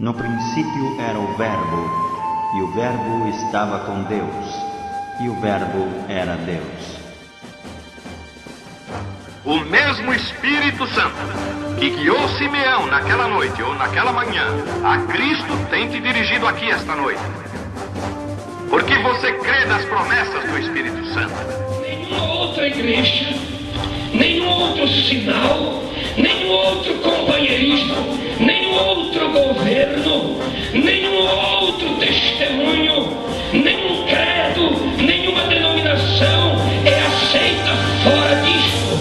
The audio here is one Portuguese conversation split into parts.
No princípio era o Verbo, e o Verbo estava com Deus, e o Verbo era Deus. O mesmo Espírito Santo que guiou Simeão naquela noite ou naquela manhã, a Cristo tem te dirigido aqui esta noite. Porque você crê nas promessas do Espírito Santo. Nenhuma outra igreja, nenhum outro sinal, nenhum outro companheirismo, nenhum outro governo, nenhum outro testemunho, nenhum credo, nenhuma denominação é aceita fora disto.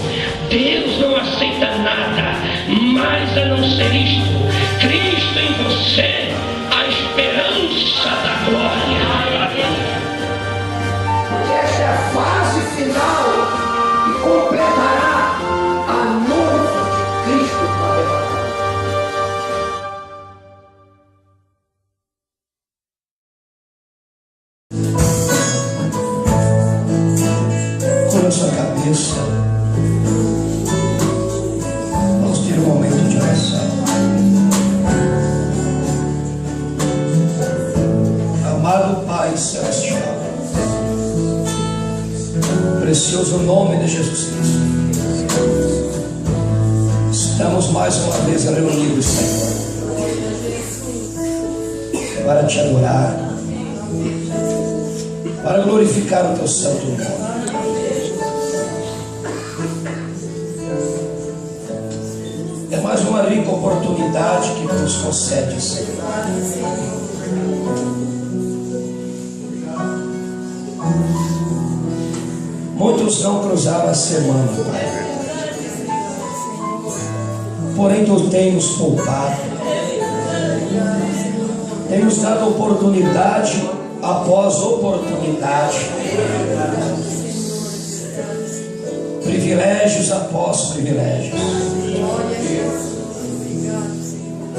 Deus não aceita nada mais a não ser isto. Cristo em você, a esperança da glória. Porque esta é a fase final que completará a noiva de Cristo arrebatado. Cura a sua cabeça. Vamos ter um momento de oração. Amado Pai Celestial, precioso nome de Jesus Cristo, estamos mais uma vez reunidos, Senhor, para te adorar, para glorificar o teu santo nome. É mais uma rica oportunidade que tu nos concede, Senhor. Muitos não cruzaram a semana, Pai. Porém, tu tem nos poupado. Tem nos dado oportunidade após oportunidade. Privilégios após privilégios.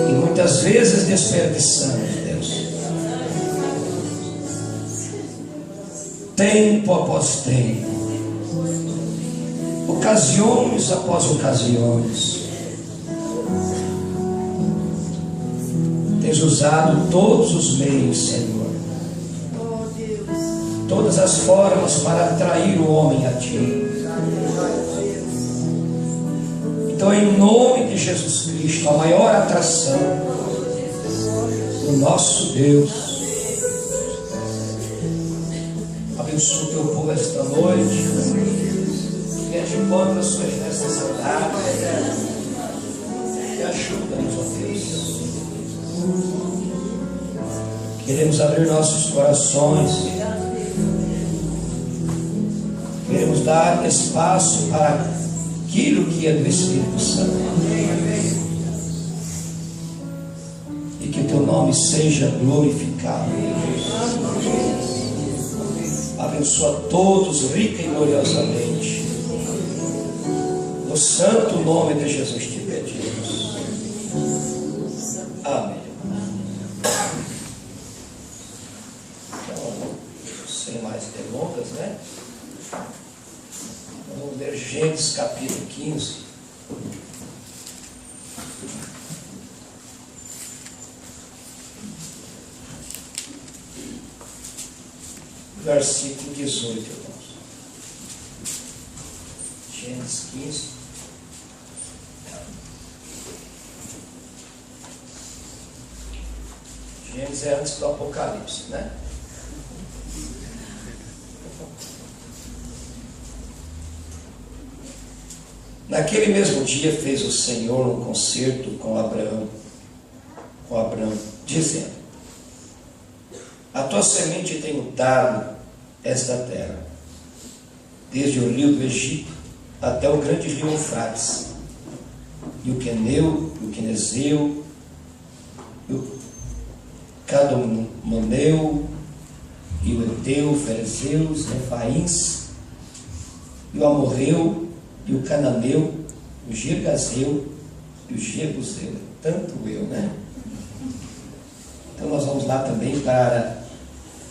E muitas vezes desperdiçamos, Deus. Tempo após tempo. Ocasiões após ocasiões. Tens usado todos os meios, Senhor. Todas as formas para atrair o homem a Ti. Então, em nome de Jesus Cristo, a maior atração do nosso Deus, abençoa o teu povo esta noite, pede contra as suas necessidades e ajuda-nos, ó Deus. Queremos abrir nossos corações, queremos dar espaço para aquilo que é do Espírito Santo. E que teu nome seja glorificado. Abençoa todos rica e gloriosamente. No santo nome de Jesus te pedimos. Amém. Então, sem mais delongas, né? Vamos ler Gênesis capítulo 15. Versículo 18, irmãos. Gênesis 15. Gênesis é antes do Apocalipse, né? Naquele mesmo dia fez o Senhor um concerto com Abraão, dizendo: a tua semente tenho dado esta terra, desde o rio do Egito até o grande rio Eufrates, e o Queneu, e o Quenezeu, e o Cadomoneu, e o Eteu, o Ferezeu, os Refaíns, e o Amorreu, e o Cananeu, o Girgazeu e o Jebuseu. Tanto eu, né? Então nós vamos lá também para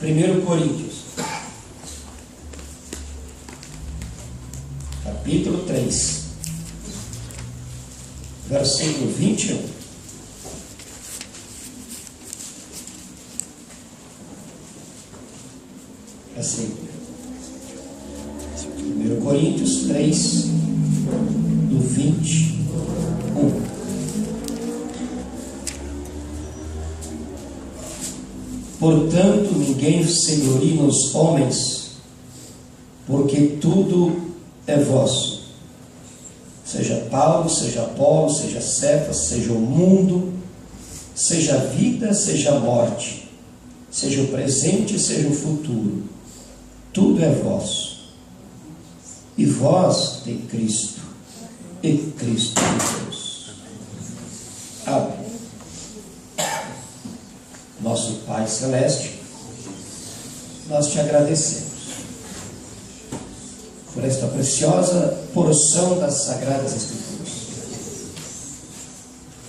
1 Coríntios, capítulo 3, versículo 21. a seguir. 1 Coríntios 3, do 21. Portanto, ninguém se glorie nos homens, porque tudo é vosso. Seja Paulo, seja Apolo, seja Cefas, seja o mundo, seja a vida, seja a morte, seja o presente, seja o futuro. Tudo é vosso. E vós de Cristo, e Cristo de Deus. Amém. Nosso Pai Celeste, nós te agradecemos por esta preciosa porção das Sagradas Escrituras.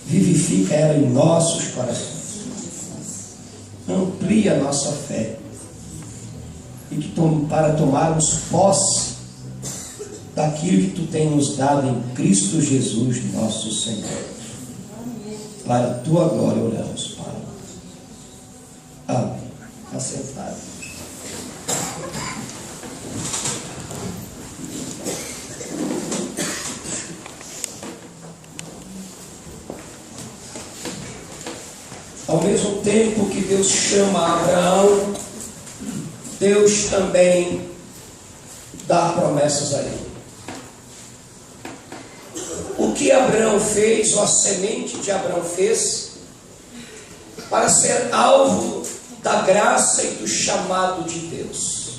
Vivifica ela em nossos corações. Amplia a nossa fé. E que para tomarmos posse daquilo que tu tens nos dado em Cristo Jesus, nosso Senhor. Para a tua glória oramos, Pai. Amém. Assentado. Ao mesmo tempo que Deus chama Abraão, Deus também dá promessas a ele. O que Abraão fez, ou a semente de Abraão fez, para ser alvo da graça e do chamado de Deus.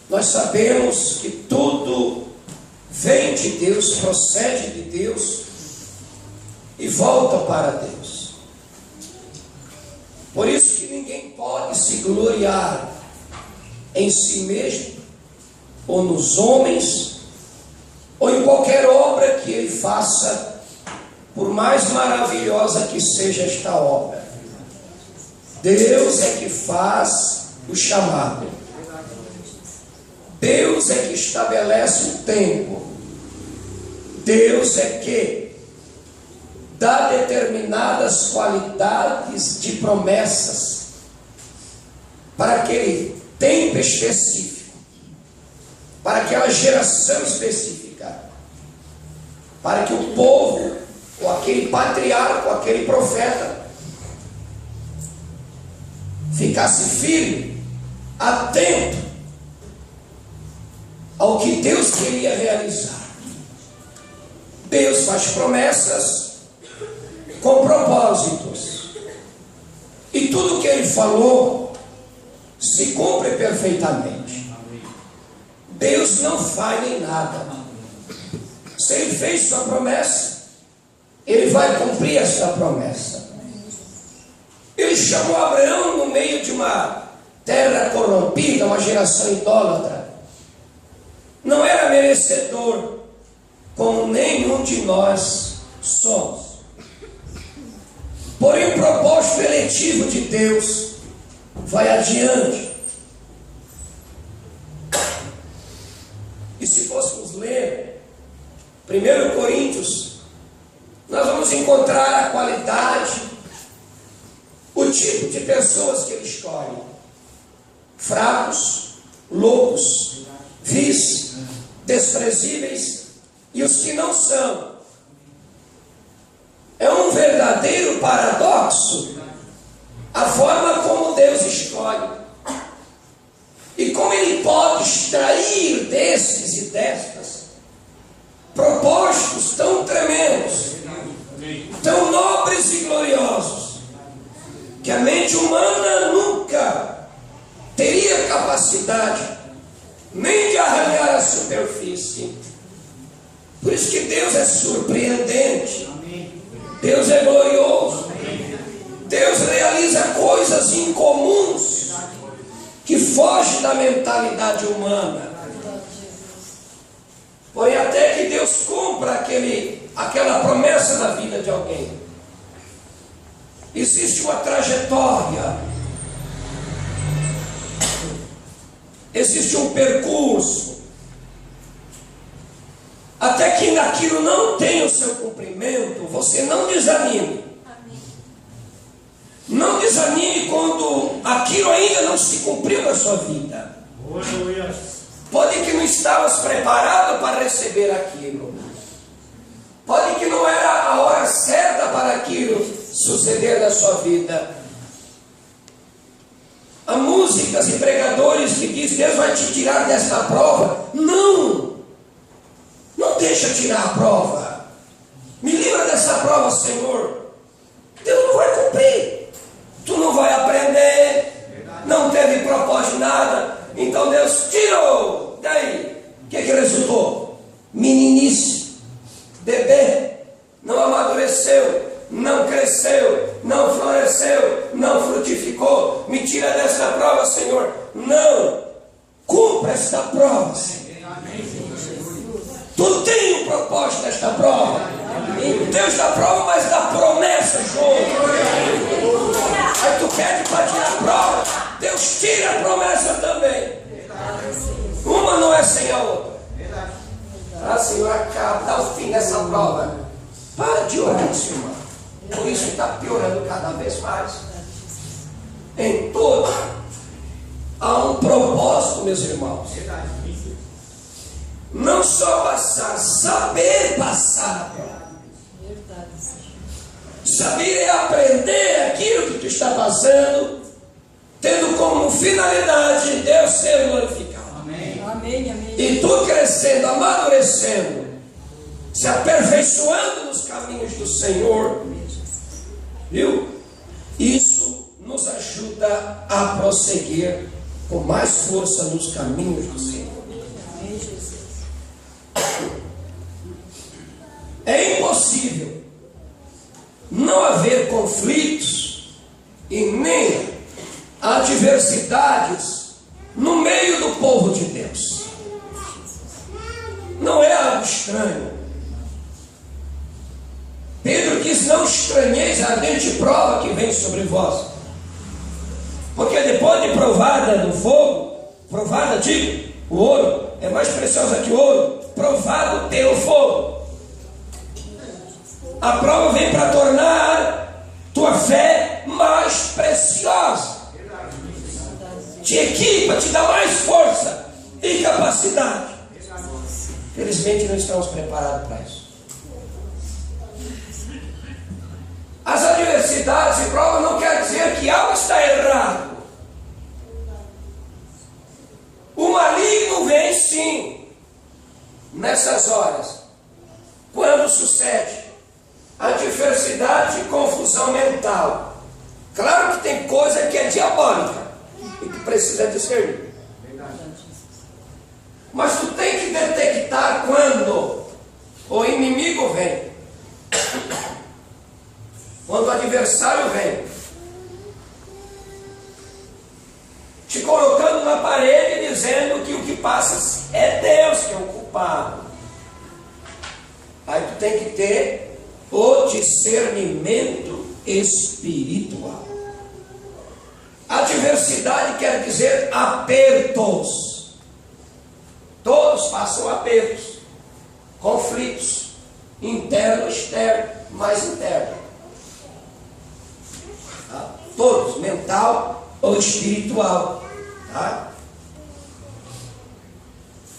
Nós sabemos que tudo vem de Deus, procede de Deus e volta para Deus. Por isso que ninguém pode se gloriar em si mesmo, ou nos homens, ou em qualquer obra que ele faça, por mais maravilhosa que seja esta obra. Deus é que faz o chamado. Deus é que estabelece o tempo. Deus é que dá determinadas qualidades de promessas para aquele tempo específico, para aquela geração específica, para que o povo, ou aquele patriarca, ou aquele profeta, ficasse firme, atento ao que Deus queria realizar. Deus faz promessas com propósitos, e tudo que ele falou se cumpre perfeitamente. Deus não falha em nada. Se ele fez sua promessa, ele vai cumprir essa promessa. Ele chamou Abraão no meio de uma terra corrompida, uma geração idólatra. Não era merecedor, como nenhum de nós somos. Porém, o propósito eletivo de Deus vai adiante. E se fôssemos ler 1 Coríntios, nós vamos encontrar a qualidade, o tipo de pessoas que ele escolhe: fracos, loucos, vis, desprezíveis e os que não são. É um verdadeiro paradoxo a forma como Deus escolhe e como ele pode extrair desses e destas propósitos tão tremendos, tão nobres e gloriosos, que a mente humana nunca teria capacidade nem de arranhar a superfície. Por isso que Deus é surpreendente, Deus é glorioso, Deus realiza coisas incomuns que fogem da mentalidade humana. Porém, até que Deus cumpra aquela promessa na vida de alguém, existe uma trajetória, existe um percurso, até que naquilo não tenha o seu cumprimento, você não desanime. Não desanime quando aquilo ainda não se cumpriu na sua vida. Pode que não estavas preparado para receber aquilo. Pode que não era a hora certa para aquilo suceder na sua vida. Há músicas e pregadores que dizem: Deus vai te tirar desta prova. Não! Não deixa tirar a prova. Me livra dessa prova, Senhor. Deus não vai cumprir. Tu não vai aprender. Não teve propósito de nada. Então Deus tirou. Daí, o que resultou? Meninice, bebê, não amadureceu, não cresceu, não floresceu, não frutificou. Me tira desta prova, Senhor. Não, cumpra esta prova, Senhor. Tu tem um propósito desta prova. O Deus da prova, mas da promessa junto. Aí tu pede para tirar a prova, Deus tira a promessa também. Uma não é sem a outra. Ah, Senhor, acaba, dá o fim dessa prova. Para de orar, Senhor. Por isso está piorando cada vez mais. Em todo há um propósito, meus irmãos. Não só passar, saber passar a prova. Saber é aprender aquilo que tu está passando, tendo como finalidade Deus ser glorificado. Amém. Amém, amém. E tu crescendo, amadurecendo, se aperfeiçoando nos caminhos do Senhor, viu? Isso nos ajuda a prosseguir com mais força nos caminhos do Senhor. Amém, Jesus. É impossível não haver conflitos e nem adversidades no meio do povo de Deus. Não é algo estranho. Pedro diz: não estranheis a ardente prova que vem sobre vós, porque depois de provada no fogo, provada, digo, o ouro é mais preciosa que o ouro, provado pelo fogo. A prova vem para tornar tua fé mais preciosa. Te equipa, te dá mais força e capacidade. Felizmente não estamos preparados para isso. As adversidades e provas não quer dizer que algo está errado. O maligno vem sim nessas horas, quando sucede adversidade e confusão mental. Claro que tem coisa que é diabólica e que precisa discernir. Mas tu tem que detectar quando o inimigo vem, quando o adversário vem, te colocando na parede e dizendo que o que passa é Deus que é o culpado. Aí tu tem que ter o discernimento espiritual. Adversidade quer dizer apertos. Todos passam apertos, conflitos, interno, externo, mais interno. Tá? Todos, mental ou espiritual. Tá?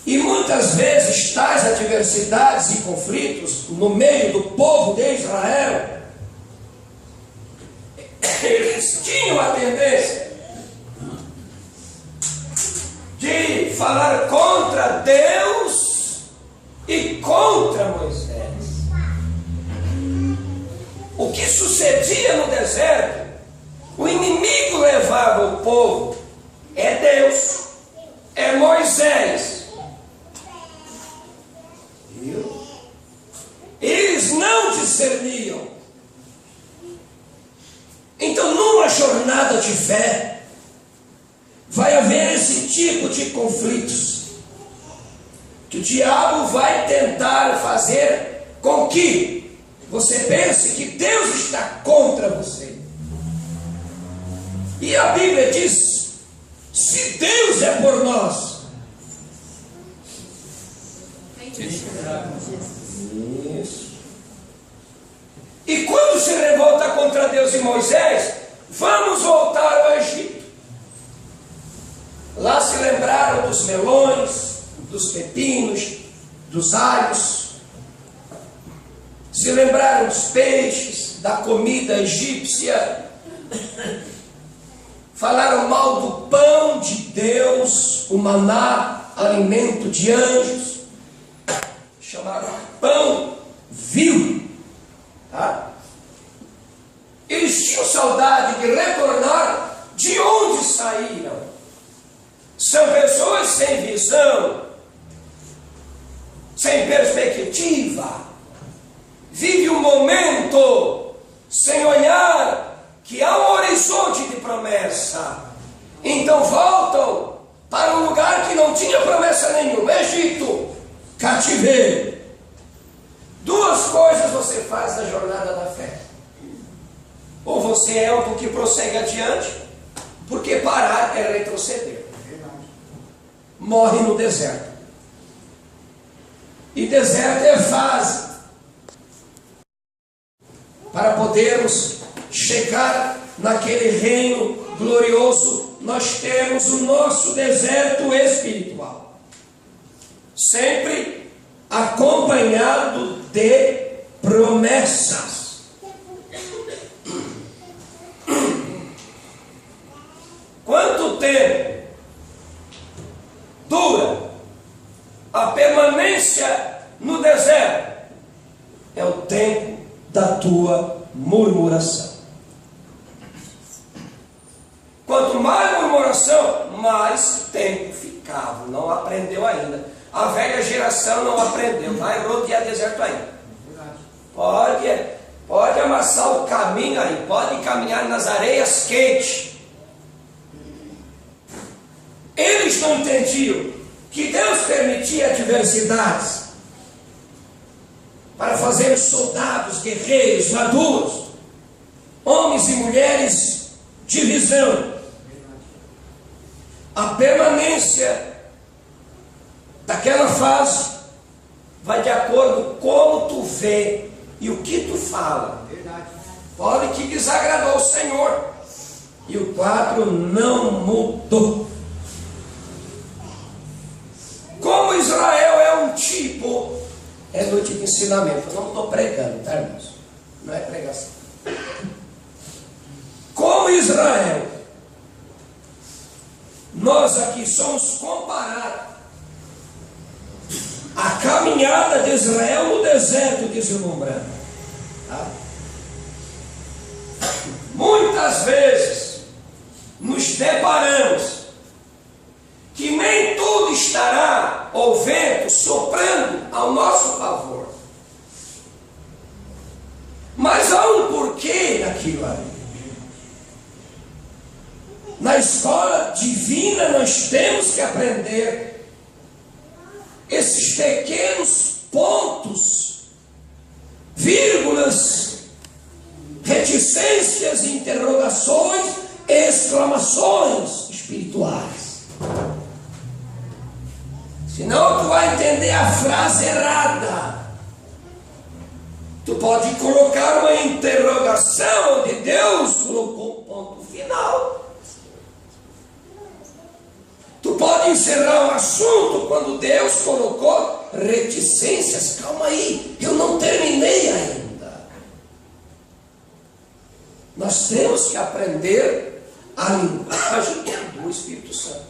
E muitas vezes tais adversidades e conflitos no meio do povo de Israel, eles tinham a tendência de falar contra Deus e contra Moisés. O que sucedia no deserto, o inimigo levava o povo, é Deus, é Moisés. Viu? Eles não discerniam. Então, numa jornada de fé, vai haver esse tipo de conflitos, que o diabo vai tentar fazer com que você pense que Deus está contra você. E a Bíblia diz: se Deus é por nós, isso. E quando se revolta contra Deus e Moisés, Vamos voltar ao Egito. Lá se lembraram dos melões, dos pepinos, dos alhos. Se lembraram dos peixes, da comida egípcia. Falaram mal do pão de Deus, o maná, alimento de anjos. Chamaram pão vivo. Tá? Eles tinham saudade de retornar de onde saíram. São pessoas sem visão, sem perspectiva. Vive um momento sem olhar que há um horizonte de promessa. Então voltam para um lugar que não tinha promessa nenhuma. Egito, cativeiro. Duas coisas você faz na jornada da fé. Ou você é um que prossegue adiante, porque parar é retroceder. Morre no deserto. E deserto é fase. Para podermos chegar naquele reino glorioso, nós temos o nosso deserto espiritual. Sempre acompanhado de promessas. Quanto tempo dura a permanência no deserto? É o tempo da tua murmuração. Quanto mais murmuração, mais tempo ficava. Não aprendeu ainda. A velha geração não aprendeu. Vai rodear deserto ainda. Pode amassar o caminho aí. Pode caminhar nas areias quentes. Eles não entendiam que Deus permitia adversidades para fazer soldados, guerreiros, maduros, homens e mulheres de visão. A permanência daquela fase vai de acordo com como tu vê e o que tu fala. Pode que desagradou o Senhor. E o quadro não mudou. Como Israel é um tipo, é noite de ensinamento. Eu não estou pregando, tá, irmãos? Não é pregação. Como Israel, nós aqui somos comparados à caminhada de Israel no deserto deslumbrando. Tá? Muitas vezes nos deparamos que nem tudo estará, o vento, soprando ao nosso favor. Mas há um porquê naquilo ali. Na escola divina nós temos que aprender esses pequenos pontos, vírgulas, reticências, interrogações, exclamações espirituais. Senão tu vai entender a frase errada. Tu pode colocar uma interrogação onde Deus colocou um ponto final. Tu pode encerrar um assunto quando Deus colocou reticências. Calma aí, eu não terminei ainda. Nós temos que aprender a linguagem do Espírito Santo.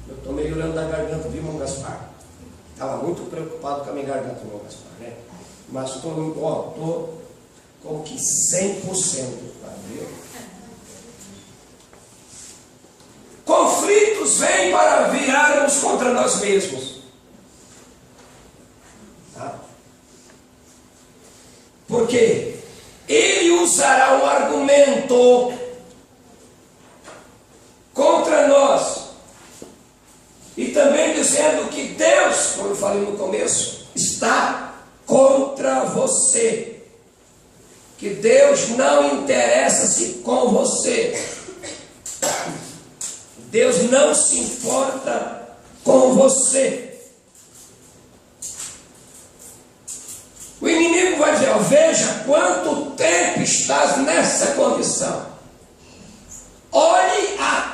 Eu estou meio olhando da garganta, viu, irmão Gaspar? Estava muito preocupado com a minha garganta, irmão Gaspar, né? Mas estou como que 100%, tá vendo? Conflitos vêm para virarmos contra nós mesmos. Tá? Porque ele usará um argumento contra nós. E também dizendo que Deus, como eu falei no começo, está contra você. Que Deus não interessa-se com você. Deus não se importa com você. O inimigo vai dizer, veja quanto tempo estás nessa condição.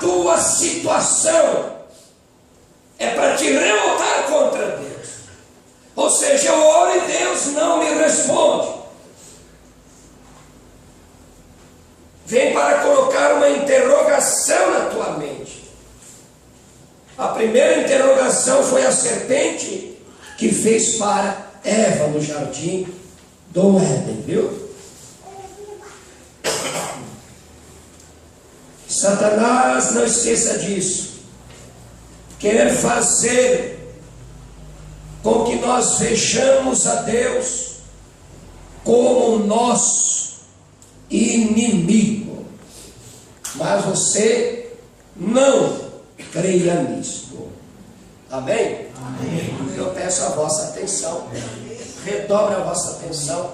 tua situação é para te revoltar contra Deus. Ou seja, eu oro e Deus não me responde. Vem para colocar uma interrogação na tua mente. A primeira interrogação foi a serpente que fez para Eva no jardim do Éden, viu? Satanás, não esqueça disso, quer fazer com que nós vejamos a Deus como nosso inimigo. Mas você não creia nisto. Amém? Amém. Eu peço a vossa atenção, redobre a vossa atenção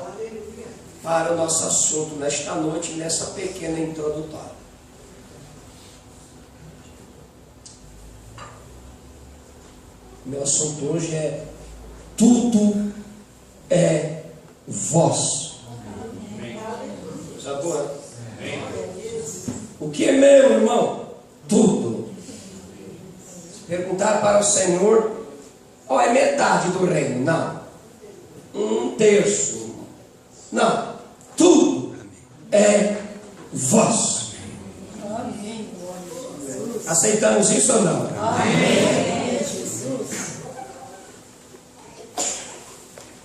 para o nosso assunto nesta noite, nessa pequena introdutória. Meu assunto hoje é: tudo é vosso. Coisa boa. O que é meu, irmão? Tudo. Se perguntar para o Senhor, é metade do reino. Não. 1/3. Não. Tudo é vosso. Aceitamos isso ou não? Amém.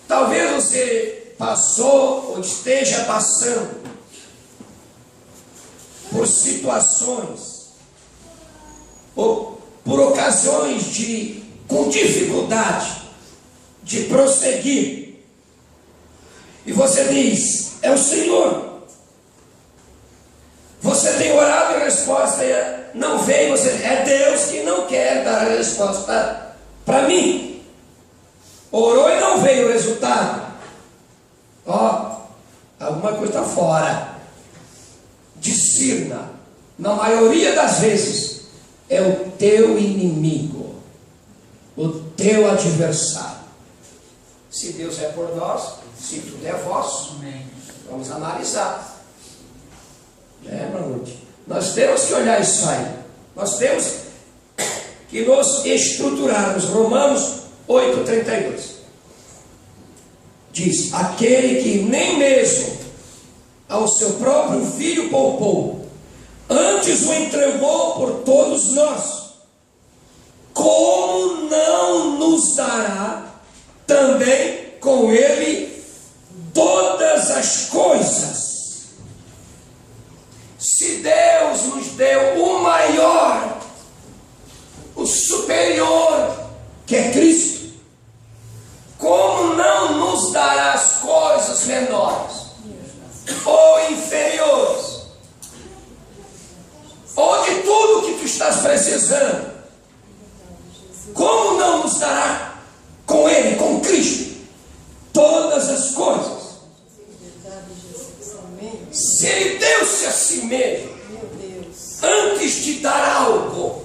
Talvez você passou ou esteja passando por situações ou por ocasiões com dificuldade de prosseguir, e você diz: é o Senhor. Você tem orado e a resposta não veio. É Deus que não quer dar a resposta para mim. Orou e não veio o resultado. Alguma coisa está fora. Discirna. Na maioria das vezes é o teu inimigo, o teu adversário. Se Deus é por nós, se tudo é vosso, vamos analisar. Nós temos que olhar isso aí. Nós temos que nos estruturarmos. Romanos 8:32 diz: aquele que nem mesmo ao seu próprio filho poupou, antes o entregou por todos nós, como não nos dará também com ele todas as coisas? Se Deus nos deu o maior, o superior, que é Cristo, como não nos dará as coisas menores ou inferiores, ou de tudo que tu estás precisando? Como não nos dará com Ele, com Cristo, todas as coisas? Se Ele deu-se a si mesmo antes de dar algo,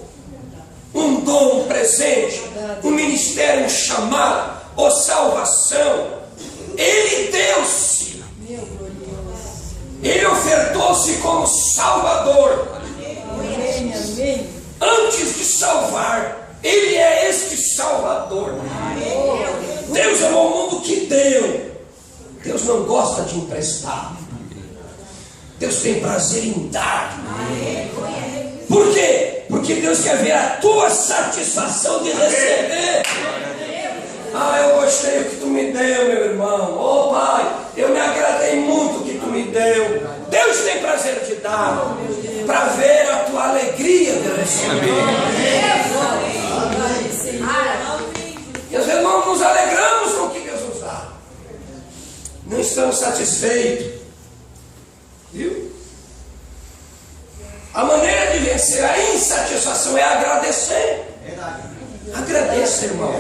um dom, um presente, um ministério, um chamado ou salvação, Ele deu-se. Ele ofertou-se como Salvador. Antes de salvar, Ele é este Salvador. Deus amou o mundo que deu. Deus não gosta de emprestar. Deus tem prazer em dar. Por quê? Porque Deus quer ver a tua satisfação de receber. Eu gostei do que tu me deu, meu irmão. Pai, eu me agradei muito do que tu me deu. Deus tem prazer de dar, para ver a tua alegria de receber. E às vezes não nos alegramos com o que Deus nos dá. Não estamos satisfeitos. Viu? A maneira de vencer a insatisfação é agradecer. Agradeça, irmão.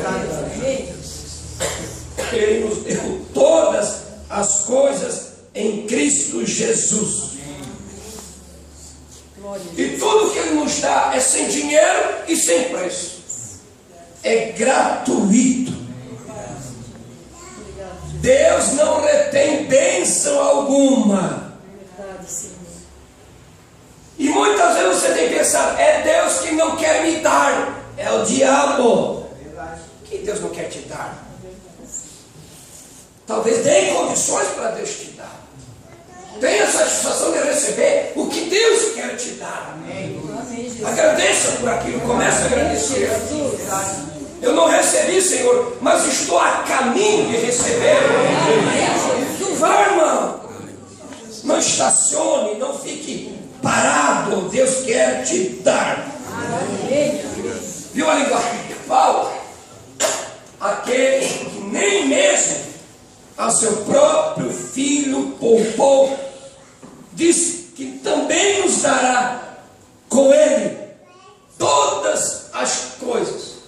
Ele nos deu todas as coisas em Cristo Jesus. E tudo que Ele nos dá é sem dinheiro e sem preço. É gratuito. Deus não retém bênção alguma. E muitas vezes você tem que pensar, é Deus que não quer me dar, é o diabo. Que Deus não quer te dar? Talvez dê condições para Deus te dar. Tenha a satisfação de receber o que Deus quer te dar. Agradeça por aquilo, comece a agradecer. Eu não recebi, Senhor, mas estou a caminho de receber. Vai, irmão. Não estacione, não fique parado. Deus quer te dar. Viu a linguagem de Paulo? Aquele que nem mesmo ao seu próprio filho poupou, diz que também nos dará com ele todas as coisas.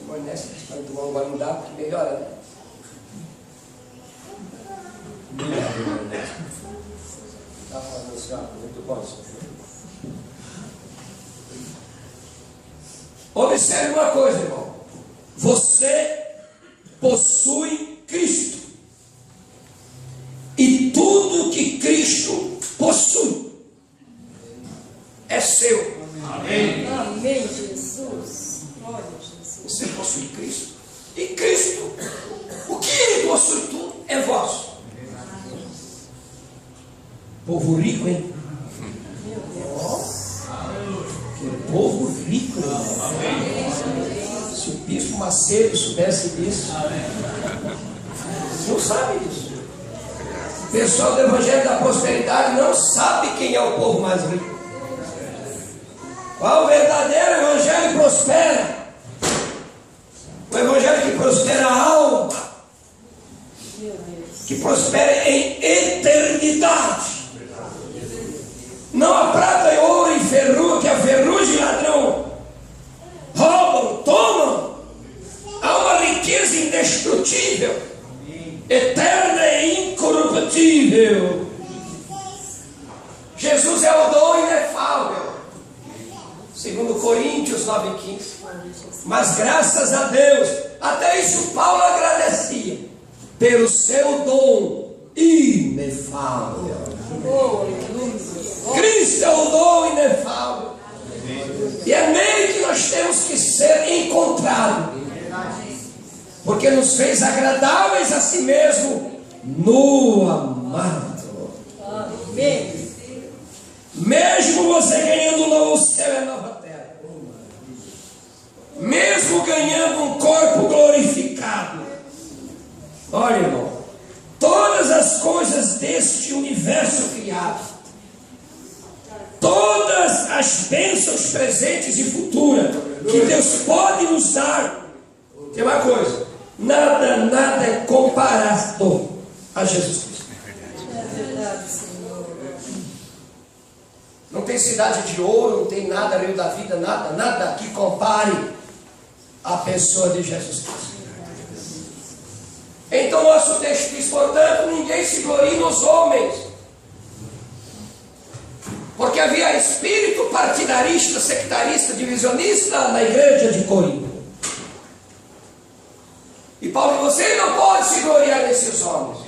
Mas nessa questão do mal vai mudar, porque melhora, né? Muito bom. Observe uma coisa, irmão. Você possui Cristo. E tudo que Cristo possui é seu. Amém. Amém, Jesus. Glória a Jesus. Você possui Cristo. E Cristo, o que Ele possui tudo, é vosso. Povo rico, hein? Meu Deus. Que povo rico, hein? Se o bispo Macedo soubesse disso, não sabe disso. O pessoal do Evangelho da Prosperidade não sabe quem é o povo mais rico. Qual o verdadeiro Evangelho prospera? O Evangelho que prospera a alma, que prospera em eternidade. Não a prata e ouro e ferrugem, que a ferrugem e ladrão roubam, tomam. Há uma riqueza indestrutível, eterna e incorruptível. Jesus é o dom inefável, segundo Coríntios 9,15. Mas graças a Deus, até isso Paulo agradecia, pelo seu dom inefável. Cristo é o dom inefável. E é nele que nós temos que ser encontrados, porque nos fez agradáveis a si mesmo no amado. Amém. Mesmo você ganhando um novo céu e a nova terra, mesmo ganhando um corpo glorificado, olha, irmão, todas as coisas deste universo criado, todas as bênçãos presentes e futuras que Deus pode nos dar, tem uma coisa: nada é comparado a Jesus Cristo. É verdade, Senhor. Não tem cidade de ouro, não tem nada, Rio da Vida, nada que compare a pessoa de Jesus Cristo. Então nosso texto diz, portanto, ninguém se glorie nos homens, porque havia espírito partidarista, sectarista, divisionista na igreja de Corinto. E Paulo, você não pode se gloriar nesses homens.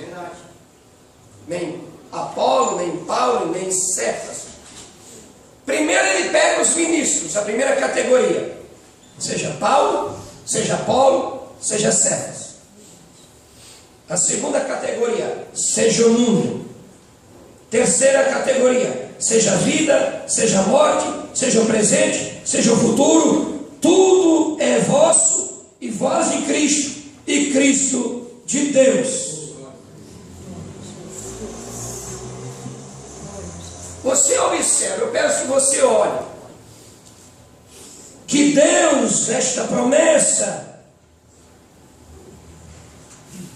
Nem Apolo, nem Paulo, nem Cefas. Primeiro ele pega os ministros, a primeira categoria. Seja Paulo, seja Apolo, seja Cefas. A segunda categoria, seja o número. Terceira categoria, seja a vida, seja a morte, seja o presente, seja o futuro. Tudo é vosso e vós de Cristo. E Cristo de Deus. Você observa, eu peço que você olhe, que Deus, esta promessa,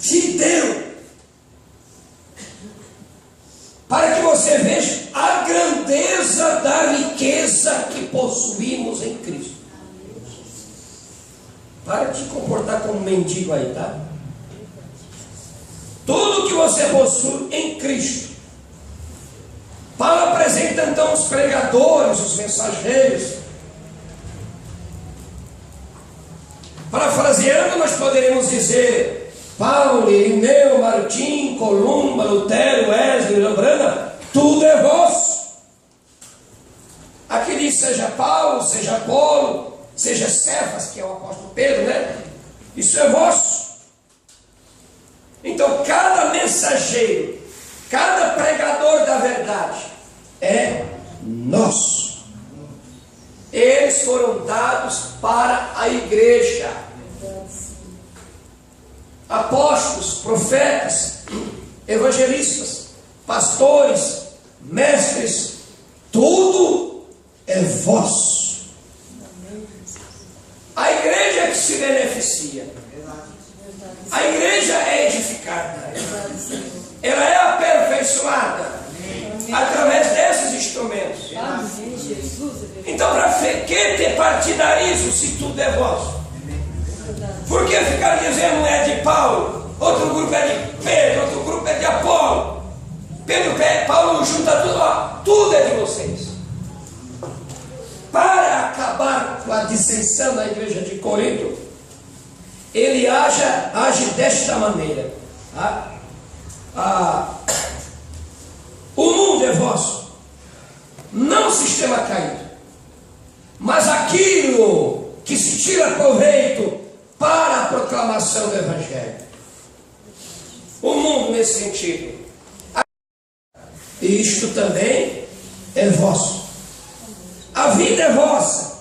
te deu, para que você veja a grandeza da riqueza que possuímos em Cristo. Para de te comportar como um mendigo aí, tá? Tudo que você possui em Cristo. Paulo apresenta então os pregadores, os mensageiros. Parafraseando, nós poderíamos dizer: Paulo, Irineu, Martim, Columba, Lutero, Wesley, Lambrana, tudo é vosso. diz, seja Paulo, seja Apolo, seja Cefas, que é o apóstolo Pedro, né? Isso é vosso. Então, cada mensageiro, cada pregador da verdade é nosso. Eles foram dados para a igreja. Apóstolos, profetas, evangelistas, pastores, mestres, tudo é vosso. A igreja é que se beneficia. A igreja é edificada. Ela é aperfeiçoada através desses instrumentos. Então, para que ter partidarismo se tudo é vosso? Por que ficar dizendo um é de Paulo, outro grupo é de Pedro, outro grupo é de Apolo? Paulo junta tudo, ó, tudo é de vocês. Para acabar com a dissensão na igreja de Corinto, ele age desta maneira. O mundo é vosso, não o sistema caído, mas aquilo que se tira proveito para a proclamação do Evangelho. O mundo nesse sentido. Isto também é vosso. A vida é vossa.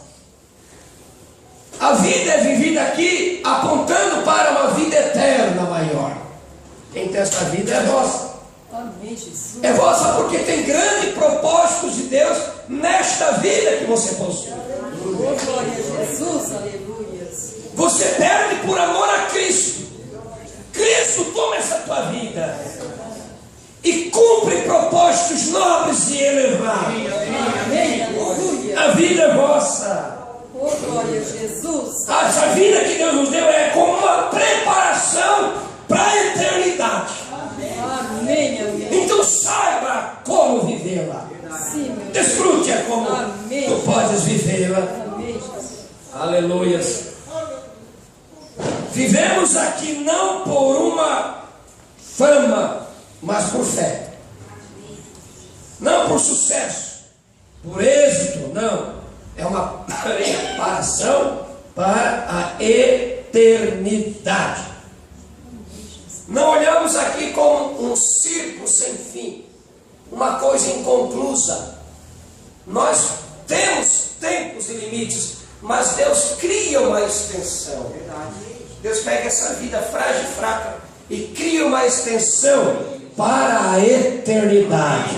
A vida é vivida aqui apontando para uma vida eterna maior. Então essa vida é vossa. Amém, Jesus. É vossa porque tem grandes propósitos de Deus nesta vida que você possui. Oh, glória a Jesus, aleluia. Você perde por amor a Cristo. Cristo toma essa tua vida e cumpre propósitos nobres e elevados. Amém, aleluia. A vida é vossa. Oh, glória a Jesus. Essa vida que Deus nos deu é como uma preparação para a eternidade. Amém, amém. Então saiba como vivê-la. Sim, meu Deus. Desfrute-a como Amém. tu podes vivê-la. Amém, Jesus. Aleluias. Vivemos aqui não por uma fama, mas por fé. Não por sucesso, por êxito, não. É uma preparação para a eternidade. Não olhamos aqui como um círculo sem fim, uma coisa inconclusa. Nós temos tempos e limites, mas Deus cria uma extensão. Deus pega essa vida frágil e fraca e cria uma extensão para a eternidade.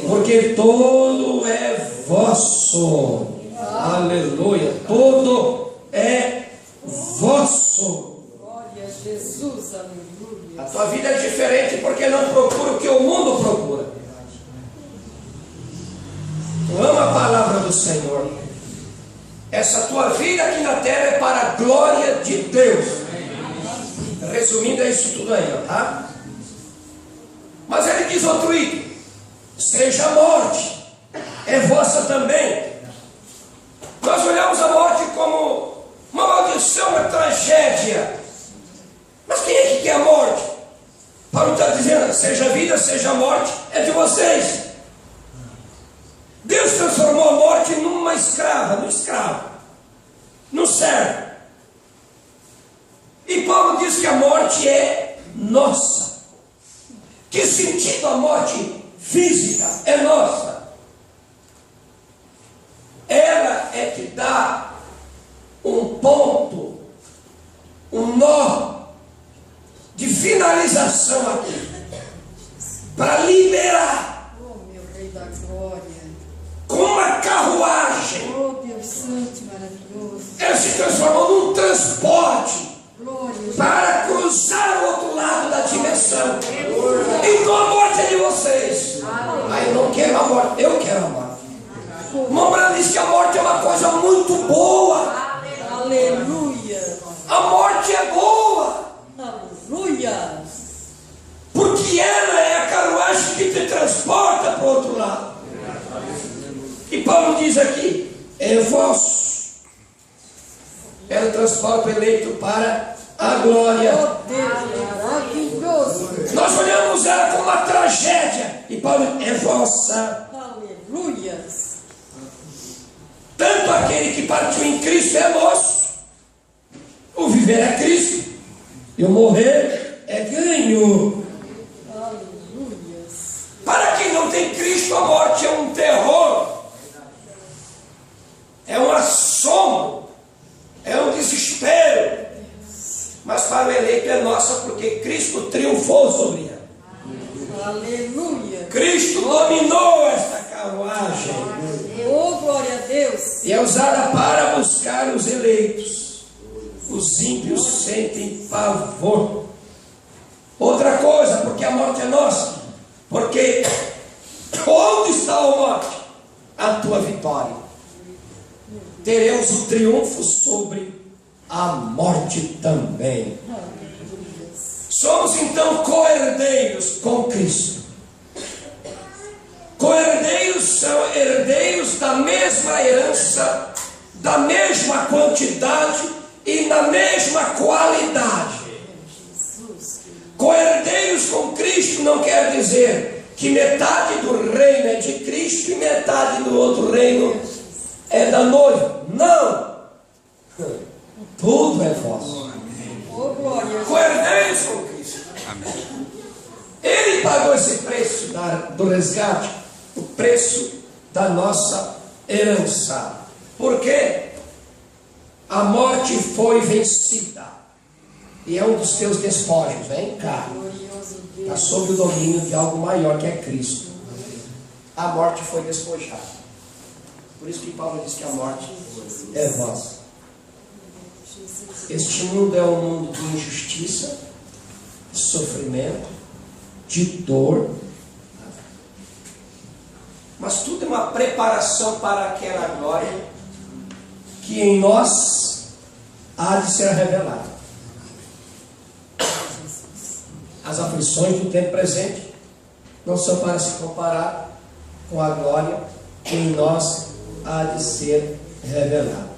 Porque todo é vosso. Aleluia. Todo é vosso. Glória a Jesus, aleluia. A tua vida é diferente porque não procura o que o mundo procura. Tu ama a palavra do Senhor. Essa tua vida aqui na terra é para a glória de Deus. Resumindo, é isso tudo aí, tá? Mas ele diz outro item: seja a morte, é vossa também. Nós olhamos a morte como uma maldição, uma tragédia. Mas quem é que quer a morte? Paulo está dizendo: seja a vida, seja a morte, é de vocês. Deus transformou a morte numa escrava, no escravo, no servo. E Paulo diz que a morte é nossa. Que sentido a morte física é nossa? Ela é que dá um ponto, um nó de finalização aqui, para liberar. Oh, meu Rei da Glória. Com uma carruagem. Oh, Deus Santo e maravilhoso. Ela se transformou num transporte Glória a Jesus. para cruzar o outro lado da dimensão. Então a morte é de vocês. Aí não quero a morte, eu quero a morte. O irmão Branham diz que a morte é uma coisa muito boa. Aleluia. A morte é boa, Aleluia. porque ela é a carruagem que te transporta para o outro lado. E Paulo diz aqui: é vosso. Ela transporta o eleito para a glória. Oh, Deus maravilhoso. Nós olhamos ela como uma tragédia. E Paulo: é vossa. Aleluia. Tanto aquele que partiu em Cristo é nosso. O viver é Cristo e o morrer é ganho. Para quem não tem Cristo, a morte é um terror, é um assombro, é um desespero. Mas para o eleito é nossa, porque Cristo triunfou sobre ela. Aleluia. Cristo dominou esta carruagem. Oh, glória a Deus. E é usada para buscar os eleitos. Os ímpios sentem pavor. Outra coisa, porque a morte é nossa. Porque onde está a morte? A tua vitória. Teremos o triunfo sobre a morte também. Somos então co-herdeiros com Cristo. Co-herdeiros são herdeiros da mesma herança, da mesma quantidade e na mesma qualidade. Co-herdeiros com Cristo não quer dizer que metade do reino é de Cristo e metade do outro reino é da noiva. Não! Tudo é vosso. Oh, glória a Deus. Co-herdeiros com Cristo. Ele pagou esse preço do resgate, o preço da nossa herança. Por quê? A morte foi vencida. E é um dos teus despojos. Vem cá. Está sob o domínio de algo maior que é Cristo. A morte foi despojada. Por isso que Paulo diz que a morte é vossa. Este mundo é um mundo de injustiça, de sofrimento, de dor. Mas tudo é uma preparação para aquela glória que em nós há de ser revelada. As aflições do tempo presente não são para se comparar com a glória que em nós há de ser revelada.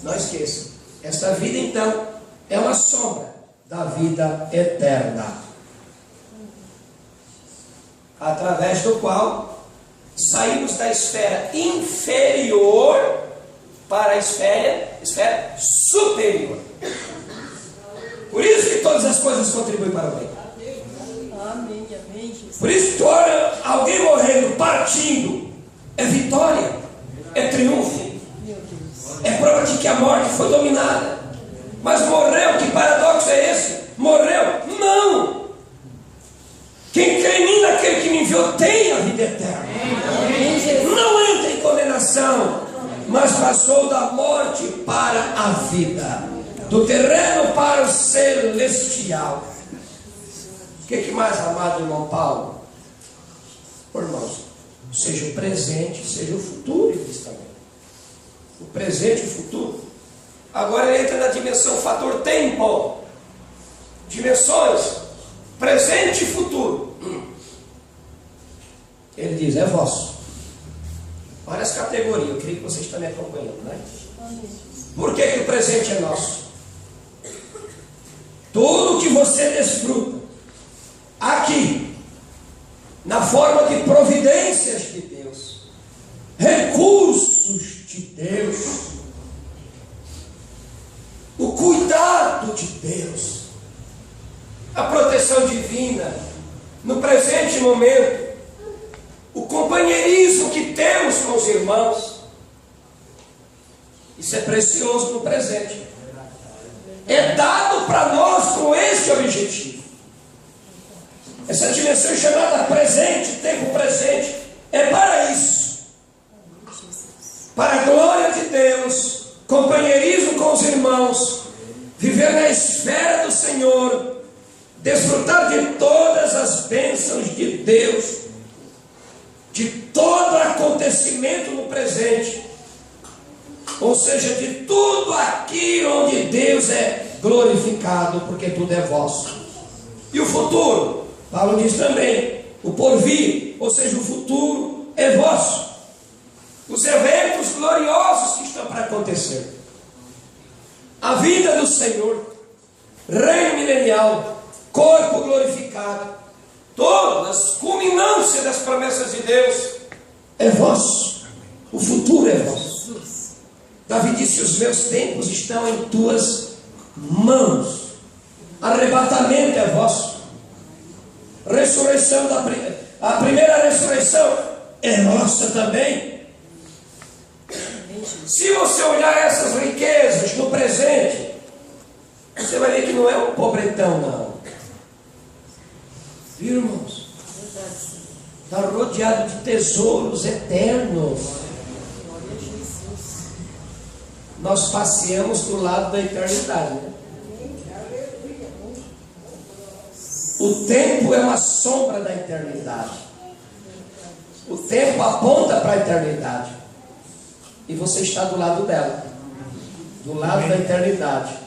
Não esqueça, esta vida então é uma sombra da vida eterna, através do qual saímos da esfera inferior para a esfera superior. Por isso que todas as coisas contribuem para o bem. Amém, amém, Jesus. Por isso que olha alguém morrendo, partindo, é vitória, é triunfo, é prova de que a morte foi dominada. Mas morreu, que paradoxo é esse? Morreu? Não! Quem crê em mim, naquele que me enviou, tem a vida eterna. Não entra em condenação, mas passou da morte para a vida, do terreno para o celestial. O que mais, amado irmão Paulo? Irmãos, seja o presente, seja o futuro, ele diz também. O presente e o futuro. Agora ele entra na dimensão fator tempo. Dimensões, presente e futuro. Ele diz, é vosso. Várias categorias, eu queria que vocês estão me acompanhando, né? Por que o presente é nosso? Tudo que você desfruta aqui, na forma de providências de Deus, recursos de Deus, o cuidado de Deus, a proteção divina, no presente momento, o companheirismo que temos com os irmãos, isso é precioso no presente. É dado para nós com este objetivo. Essa dimensão chamada presente, tempo presente, é para isso. Para a glória de Deus, companheirismo com os irmãos, viver na esfera do Senhor, desfrutar de todas as bênçãos de Deus, de todo acontecimento no presente, ou seja, de tudo aqui onde Deus é glorificado, porque tudo é vosso. E o futuro, Paulo diz também, o porvir, ou seja, o futuro é vosso. Os eventos gloriosos que estão para acontecer, a vida do Senhor, reino milenial, corpo glorificado, todas as culminâncias das promessas de Deus é vosso. O futuro é vosso. Davi disse: os meus tempos estão em tuas mãos. Arrebatamento é vosso. Ressurreição a primeira ressurreição é nossa também. Se você olhar essas riquezas no presente, você vai ver que não é um pobretão, não. Viu, irmãos? Está rodeado de tesouros eternos. Nós passeamos do lado da eternidade, né? O tempo é uma sombra da eternidade. O tempo aponta para a eternidade. E você está do lado dela, do lado da eternidade.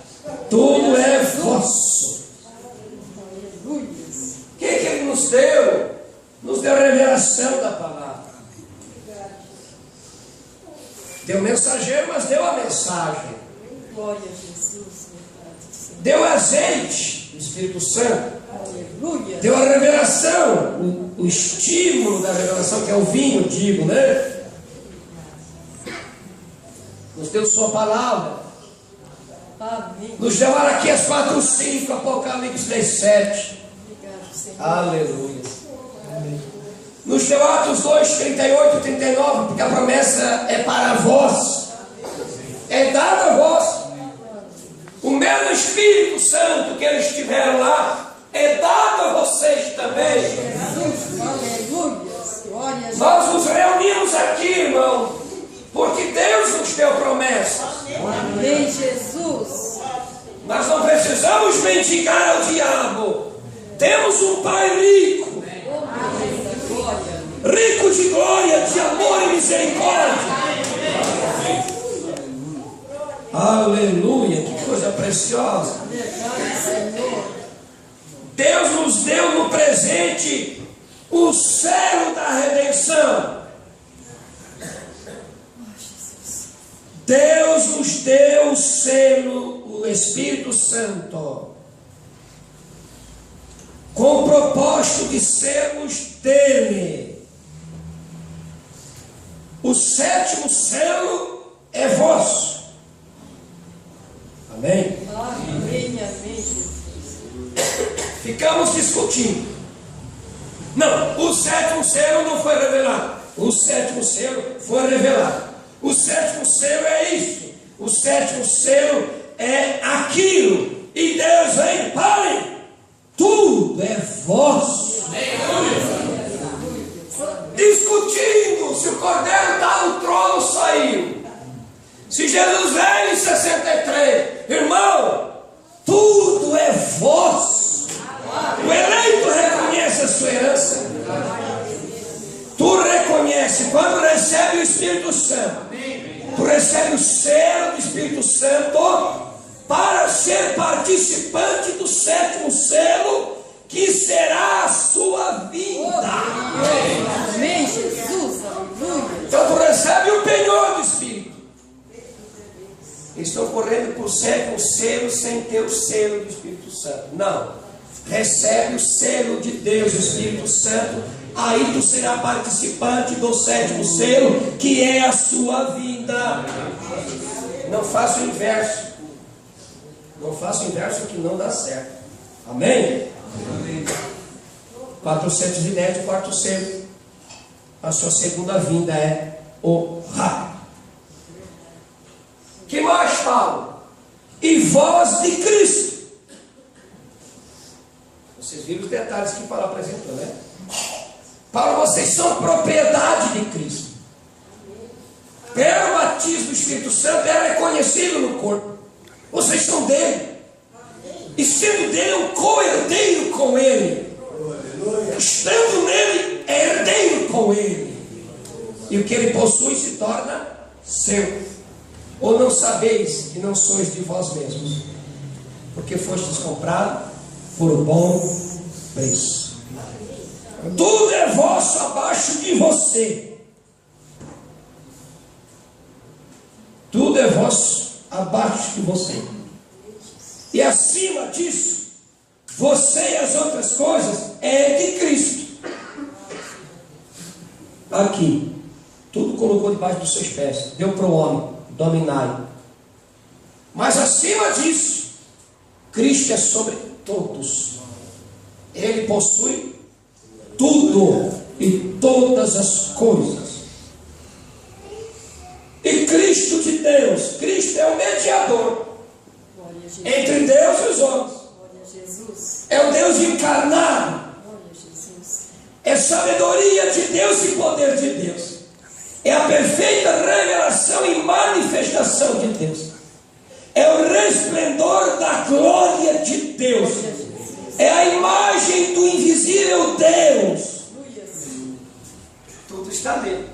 Tudo é vosso. O que Ele nos deu? Nos deu a revelação da palavra. Deu mensageiro, mas deu a mensagem. Glória a Jesus. Deu azeite, o Espírito Santo. Aleluia. Deu a revelação, o estímulo da revelação, que é o vinho, digo, né? Nos deu sua palavra. Amém. Nos deu Malaquias 4:5, Apocalipse 10:7. Obrigado, Senhor. Aleluia. Nos deu Atos 2:38 e 39, porque a promessa é para vós. É dada a vós. O mesmo Espírito Santo que eles tiveram lá é dado a vocês também. Jesus, aleluia. Glória a Jesus. Nós nos reunimos aqui, irmão, porque Deus nos deu promessas. Amém, Jesus. Nós não precisamos mendigar ao diabo. Temos um Pai rico, rico de glória, de amor e misericórdia. Aleluia, que coisa preciosa. Verdade, Senhor. Deus nos deu no presente o selo da redenção. Deus nos deu o selo, o Espírito Santo, com o propósito de sermos dele. O sétimo selo é vosso. Amém? Amém, amém, Jesus. Ficamos discutindo. Não, o sétimo selo não foi revelado. O sétimo selo foi revelado. O sétimo selo é isso. O sétimo selo é aquilo. E Deus vem, parem. Tudo é vosso. Discutindo se o cordeiro está no trono, saiu. Se Jesus veio em 63, irmão, tudo é vosso. O eleito reconhece a sua herança. Tu reconhece quando recebe o Espírito Santo. Tu recebe o selo do Espírito Santo para ser participante do sétimo selo, que será a sua vida. Amém, Jesus. Aleluia. Então tu recebe o penhor do Espírito. Estou correndo para o sétimo selo sem ter o selo do Espírito Santo. Não. Recebe o selo de Deus, o Espírito Santo. Aí tu será participante do sétimo selo, que é a sua vida. Não faça o inverso. Não faça o inverso, que não dá certo. Amém? 410, o quarto selo. A sua segunda vinda é o rápido. Que mais, Paulo? E voz de Cristo. Vocês viram os detalhes que Paulo apresentou, né? Paulo, vocês são propriedade de Cristo. Pelo batismo do Espírito Santo é reconhecido no corpo. Vocês são dele. E sendo dele, um co-herdeiro com ele. Estando nele, é herdeiro com ele. E o que ele possui se torna seu. Ou não sabeis que não sois de vós mesmos, porque fostes comprados por bom preço. Tudo é vosso abaixo de você. Tudo é vosso abaixo de você. E acima disso, você e as outras coisas é de Cristo. Aqui, tudo colocou debaixo dos seus pés. Deu para o homem. dominai. Mas acima disso, Cristo é sobre todos. Ele possui tudo e todas as coisas. E Cristo de Deus, Cristo é o mediador entre Deus e os homens. É o Deus encarnado. É sabedoria de Deus e poder de Deus. É a perfeita revelação e manifestação de Deus. É o resplendor da glória de Deus. É a imagem do invisível Deus. Tudo está nele.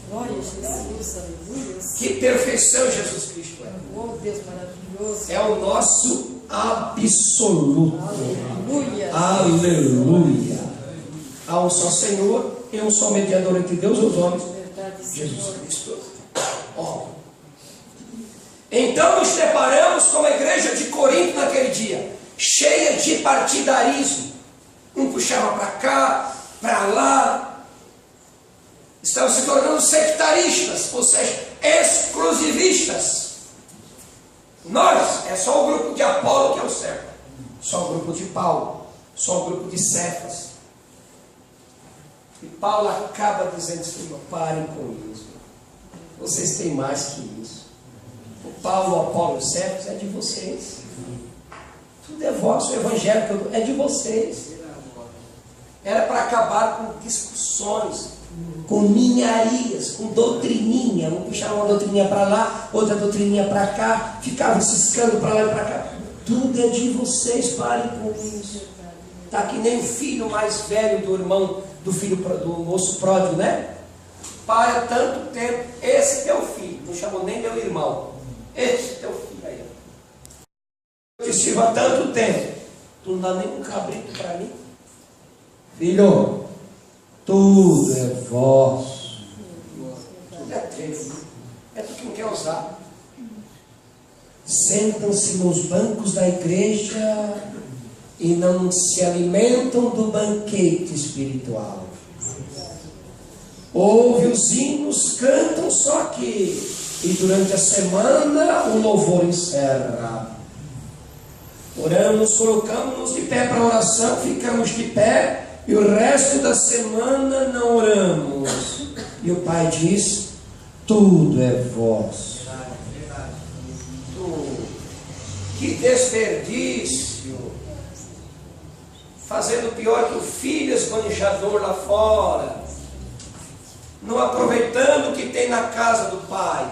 Glória a Jesus, aleluia. Que perfeição Jesus Cristo é. Oh, Deus maravilhoso. É o nosso absoluto. Aleluia. Aleluia. Há um só Senhor e um só mediador entre Deus e os homens, Verdade, Jesus Senhor. Cristo. Oh. Então nos deparamos com a igreja de Corinto naquele dia, cheia de partidarismo. Um puxava para cá, para lá. Estavam se tornando sectaristas, ou seja, exclusivistas. Nós, é só o grupo de Apolo que é o certo, só o grupo de Paulo, só o grupo de Cefas. E Paulo acaba dizendo assim: parem com isso, vocês têm mais que isso. O Paulo, o Apolo e o Cefas é de vocês, tudo é vosso, o evangelho é de vocês. Era para acabar com discussões, com ninharias, com doutrininha. Um puxava uma doutrininha para lá, outra doutrininha para cá, ficava ciscando para lá e para cá. Tudo é de vocês, parem com isso. Está que nem o filho mais velho do irmão, do moço pródigo, né? Pai, há tanto tempo, esse teu filho, não chamou nem meu irmão, esse teu filho aí, eu te sirvo há tanto tempo, tu não dá nem um cabrito para mim? Filho, tudo é vosso. Tudo é teu. É tu que não quer usar. Sentam-se nos bancos da igreja e não se alimentam do banquete espiritual. Ouve os hinos, cantam só aqui. E durante a semana o louvor encerra. Oramos, colocamos-nos de pé para a oração, ficamos de pé. E o resto da semana não oramos. E o Pai diz: tudo é vosso. Que desperdício. Fazendo pior que o filho esbanjador lá fora. Não aproveitando o que tem na casa do Pai.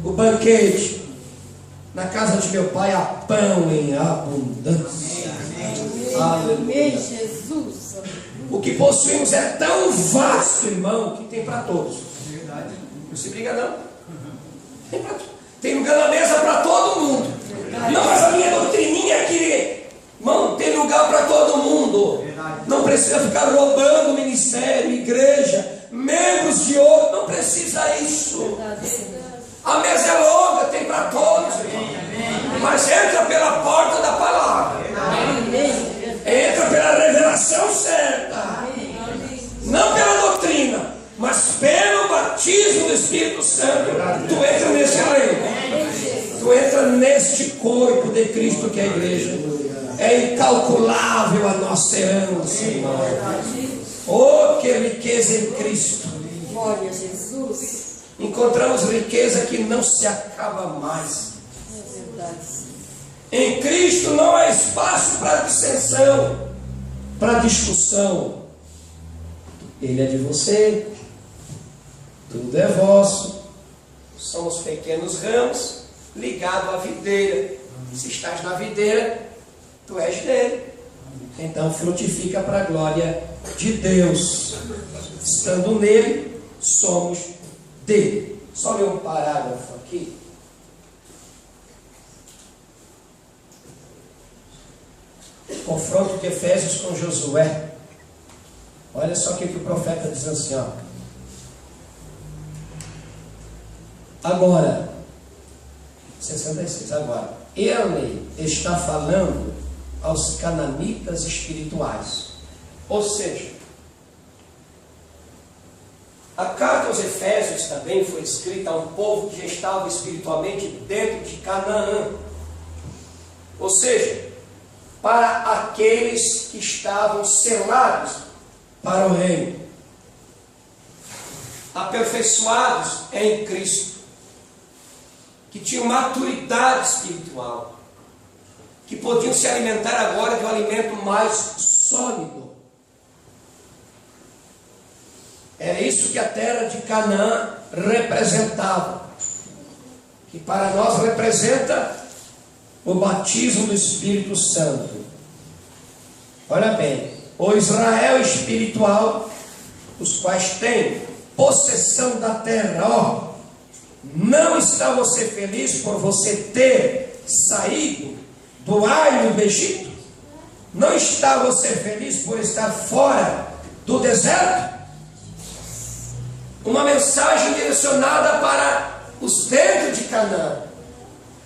O banquete. Na casa de meu Pai há pão em abundância. Amém, Jesus. O que possuímos é tão vasto, irmão, que tem para todos. Não se briga não. Tem lugar na mesa para todo mundo. Não, mas a minha doutrininha aqui, irmão, tem lugar para todo mundo. Não precisa ficar roubando ministério, igreja, membros de outro. Não precisa isso. A mesa é longa, tem para todos, irmão. Mas entra pela porta da palavra. Entra pela revelação certa. Não pela doutrina, mas pelo batismo do Espírito Santo. Tu entra nesse reino. Tu entra neste corpo de Cristo que é a igreja. É incalculável a nossa herança, irmão. Oh, que riqueza em Cristo. Glória a Jesus. Encontramos riqueza que não se acaba mais. É verdade. Em Cristo não há espaço para dissensão, para discussão. Ele é de você, tudo é vosso. Somos pequenos ramos ligados à videira. Se estás na videira, tu és dele. Então frutifica para a glória de Deus. Estando nele, somos dele. Só ler um parágrafo aqui. Confronto de Efésios com Josué. Olha só o que o profeta diz assim, ó. Agora, 66, agora, ele está falando aos cananitas espirituais. Ou seja, a carta aos Efésios também foi escrita a um povo que já estava espiritualmente dentro de Canaã. Ou seja, para aqueles que estavam selados para o reino, aperfeiçoados em Cristo, que tinham maturidade espiritual, que podiam se alimentar agora de um alimento mais sólido. Era isso que a terra de Canaã representava, que para nós representa o batismo do Espírito Santo. Olha bem, o Israel espiritual, os quais têm possessão da terra, não está você feliz por você ter saído do alho do Egito? Não está você feliz por estar fora do deserto? Uma mensagem direcionada para os dentro de Canaã,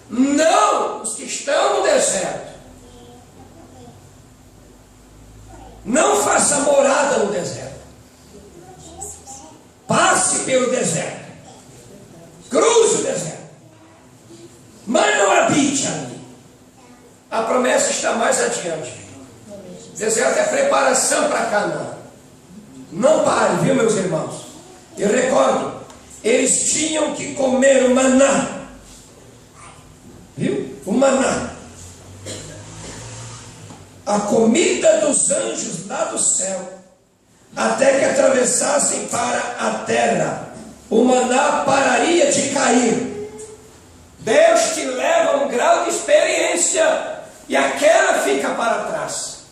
não os que estão no deserto. Não faça morada no deserto. Passe pelo deserto. Cruze o deserto. Mas não habite ali. A promessa está mais adiante. O deserto é preparação para Canaã. Não pare, viu, meus irmãos? E recorde, eles tinham que comer o maná. Viu? O maná. A comida dos anjos lá do céu, até que atravessassem para a terra. O maná pararia de cair. Deus te leva a um grau de experiência e aquela fica para trás.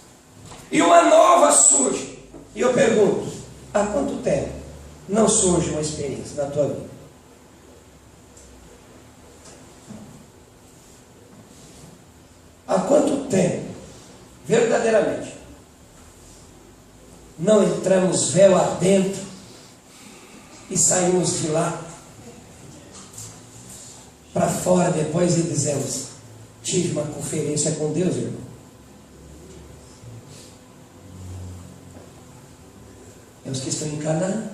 E uma nova surge. E eu pergunto, há quanto tempo não surge uma experiência na tua vida? Há quanto tempo, verdadeiramente, não entramos véu adentro e saímos de lá para fora depois e dizemos, tive uma conferência com Deus, irmão? É os que estão em Canaã.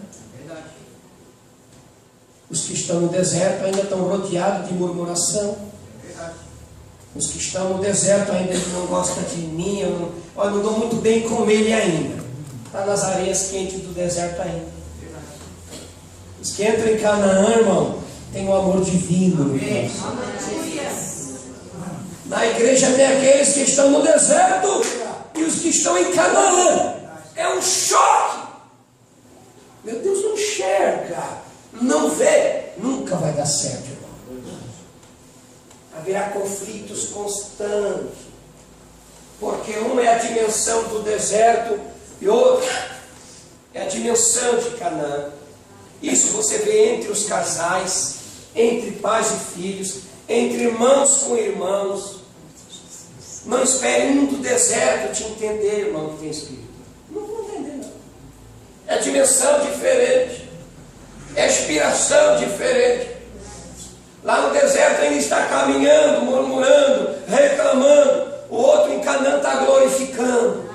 Os que estão no deserto ainda estão rodeados de murmuração. Os que estão no deserto ainda não gostam de mim. Eu não dou muito bem com ele ainda. Está nas areias quentes do deserto ainda. Os que entram em Canaã, irmão, tem o amor divino. Na igreja tem aqueles que estão no deserto e os que estão em Canaã. É um choque. Meu Deus, não enxerga, não vê, nunca vai dar certo, irmão. Haverá conflitos constantes, porque uma é a dimensão do deserto e outra é a dimensão de Canaã. Isso você vê entre os casais, entre pais e filhos, entre irmãos com irmãos. Não espere um do deserto te entender, irmão, que tem espírito. Não vou entender, não. É dimensão diferente, é aspiração diferente. Lá no deserto ainda está caminhando, murmurando, reclamando. O outro em Canaã está glorificando,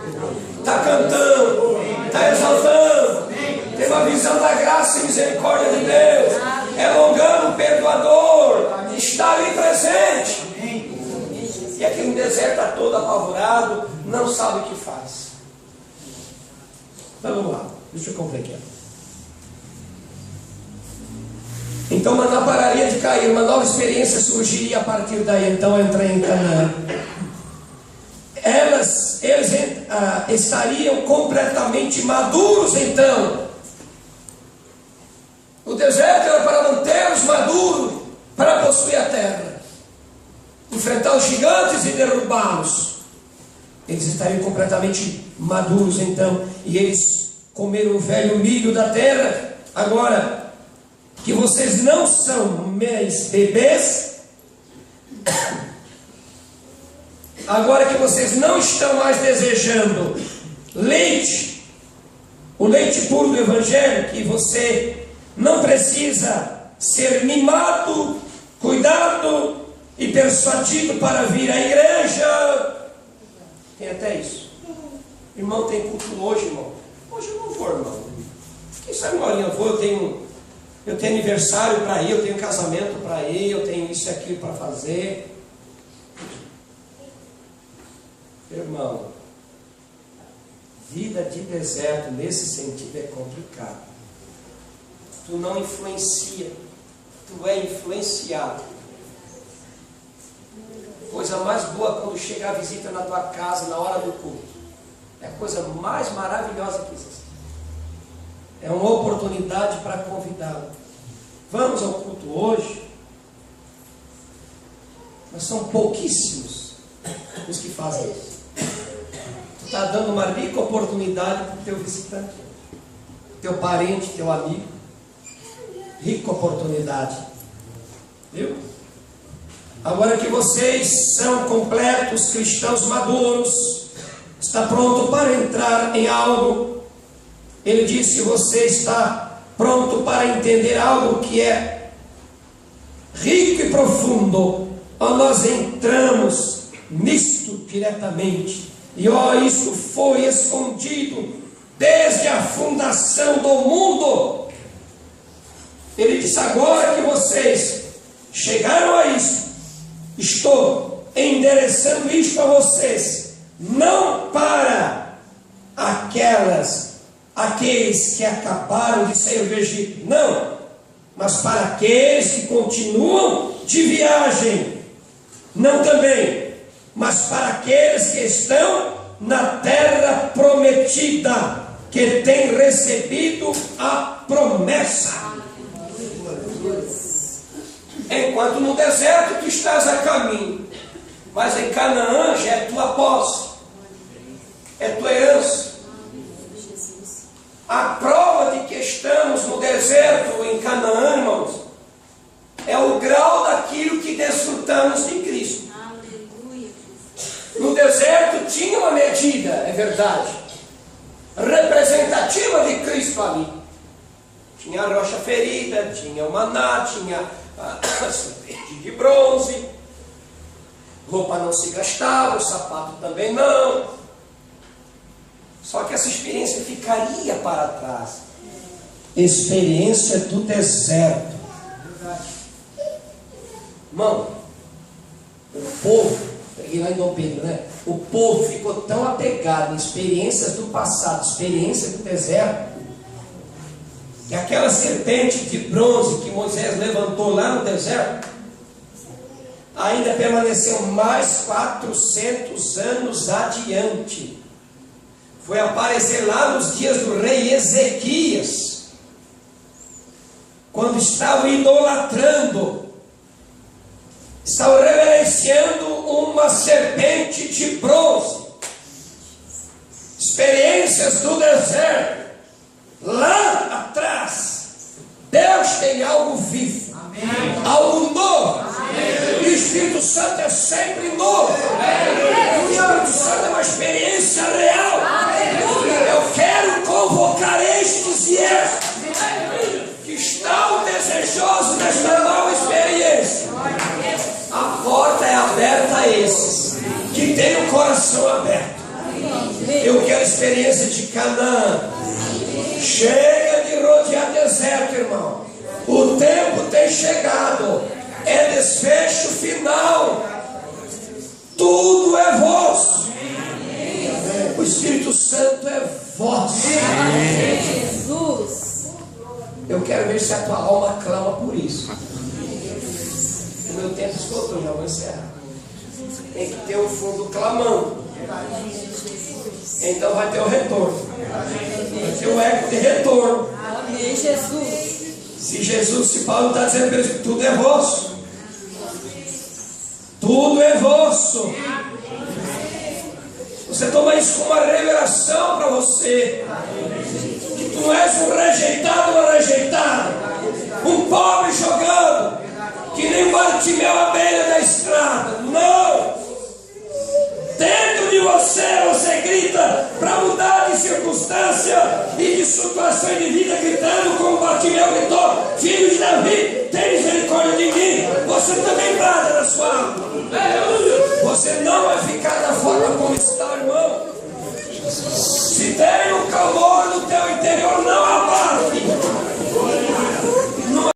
está cantando, está exaltando. Tem uma visão da graça e misericórdia de Deus, é longano, perdoador, está ali presente. E aquele no deserto está todo apavorado, não sabe o que faz. Então vamos lá, deixa eu concluir aqui. Então maná pararia de cair, uma nova experiência surgiria a partir daí. Então entrei em Canaã. Eles estariam completamente maduros então. O deserto era para mantê-los maduros, para possuir a terra, enfrentar os gigantes e derrubá-los. Eles estariam completamente maduros então, e eles comeram o velho milho da terra. Agora que vocês não são mais bebês, agora que vocês não estão mais desejando leite, o leite puro do Evangelho, que você não precisa ser mimado, cuidado e persuadido para vir à igreja. Tem até isso. Irmão, tem culto hoje, irmão? Hoje eu não vou, irmão. Quem sabe uma horinha eu vou, eu tenho Eu tenho aniversário para ir, eu tenho casamento para ir, eu tenho isso e aquilo para fazer. Irmão, vida de deserto nesse sentido é complicado. Tu não influencia, tu é influenciado. Coisa mais boa quando chega a visita na tua casa na hora do culto. É a coisa mais maravilhosa que existe. É uma oportunidade para convidá-lo. Vamos ao culto hoje. Mas são pouquíssimos os que fazem isso. Tu está dando uma rica oportunidade para o teu visitante, teu parente, teu amigo. Rica oportunidade. Viu? Agora que vocês são completos cristãos maduros, está pronto para entrar em algo. Ele diz que você está pronto para entender algo que é rico e profundo. Nós entramos nisto diretamente. E isso foi escondido desde a fundação do mundo. Ele disse: agora que vocês chegaram a isso, estou endereçando isto a vocês, não para aqueles que acabaram de sair do Egito, não, mas para aqueles que continuam de viagem, não também, mas para aqueles que estão na terra prometida, que têm recebido a promessa. Enquanto no deserto tu estás a caminho, mas em Canaã já é tua posse, é tua herança. A prova de que estamos no deserto em Canaã, irmãos, é o grau daquilo que desfrutamos de Cristo. No deserto tinha uma medida, é verdade, representativa de Cristo ali. Tinha a rocha ferida, tinha o maná, tinha a serpente de bronze, roupa não se gastava, o sapato também não. Só que essa experiência ficaria para trás. Experiência do deserto. Irmão, o povo, peguei lá em Dom Pedro, né? O povo ficou tão apegado em experiências do passado, experiências do deserto, que aquela serpente de bronze que Moisés levantou lá no deserto, ainda permaneceu mais 400 anos adiante. Foi aparecer lá nos dias do rei Ezequias, quando estavam idolatrando, estavam reverenciando uma serpente de bronze. Experiências do deserto. Lá atrás, Deus tem algo vivo, amém, algo novo. Amém. E o Espírito Santo é sempre novo. Amém. O Espírito Santo é uma experiência real. Amém. Eu quero convocar estes e estas que estão desejosos desta nova experiência. A porta é aberta a esses que têm o coração aberto. Eu quero experiência de Canaã. Chega de rodear deserto, irmão. O tempo tem chegado. É desfecho final. Tudo é vosso. O Espírito Santo é vosso. Jesus. Eu quero ver se a tua alma clama por isso. O meu tempo esgotou, já vou encerrar. Tem que ter o fundo clamando. Então vai ter o retorno. Vai ter o eco de retorno. Amém, Jesus. Se Paulo está dizendo para eles, tudo é vosso. Tudo é vosso. Você toma isso como uma revelação para você. Que tu não és um rejeitado ou rejeitado. Um pobre jogando. Que nem Bartimeu à beira da estrada. Não. Dentro de você grita para mudar de circunstância e de situação de vida, gritando como Bartimeu gritou: filho de Davi, tem misericórdia de mim. Você também brada na sua alma. Você não vai ficar da forma como está, irmão. Se tem um calor no teu interior, não abate. Não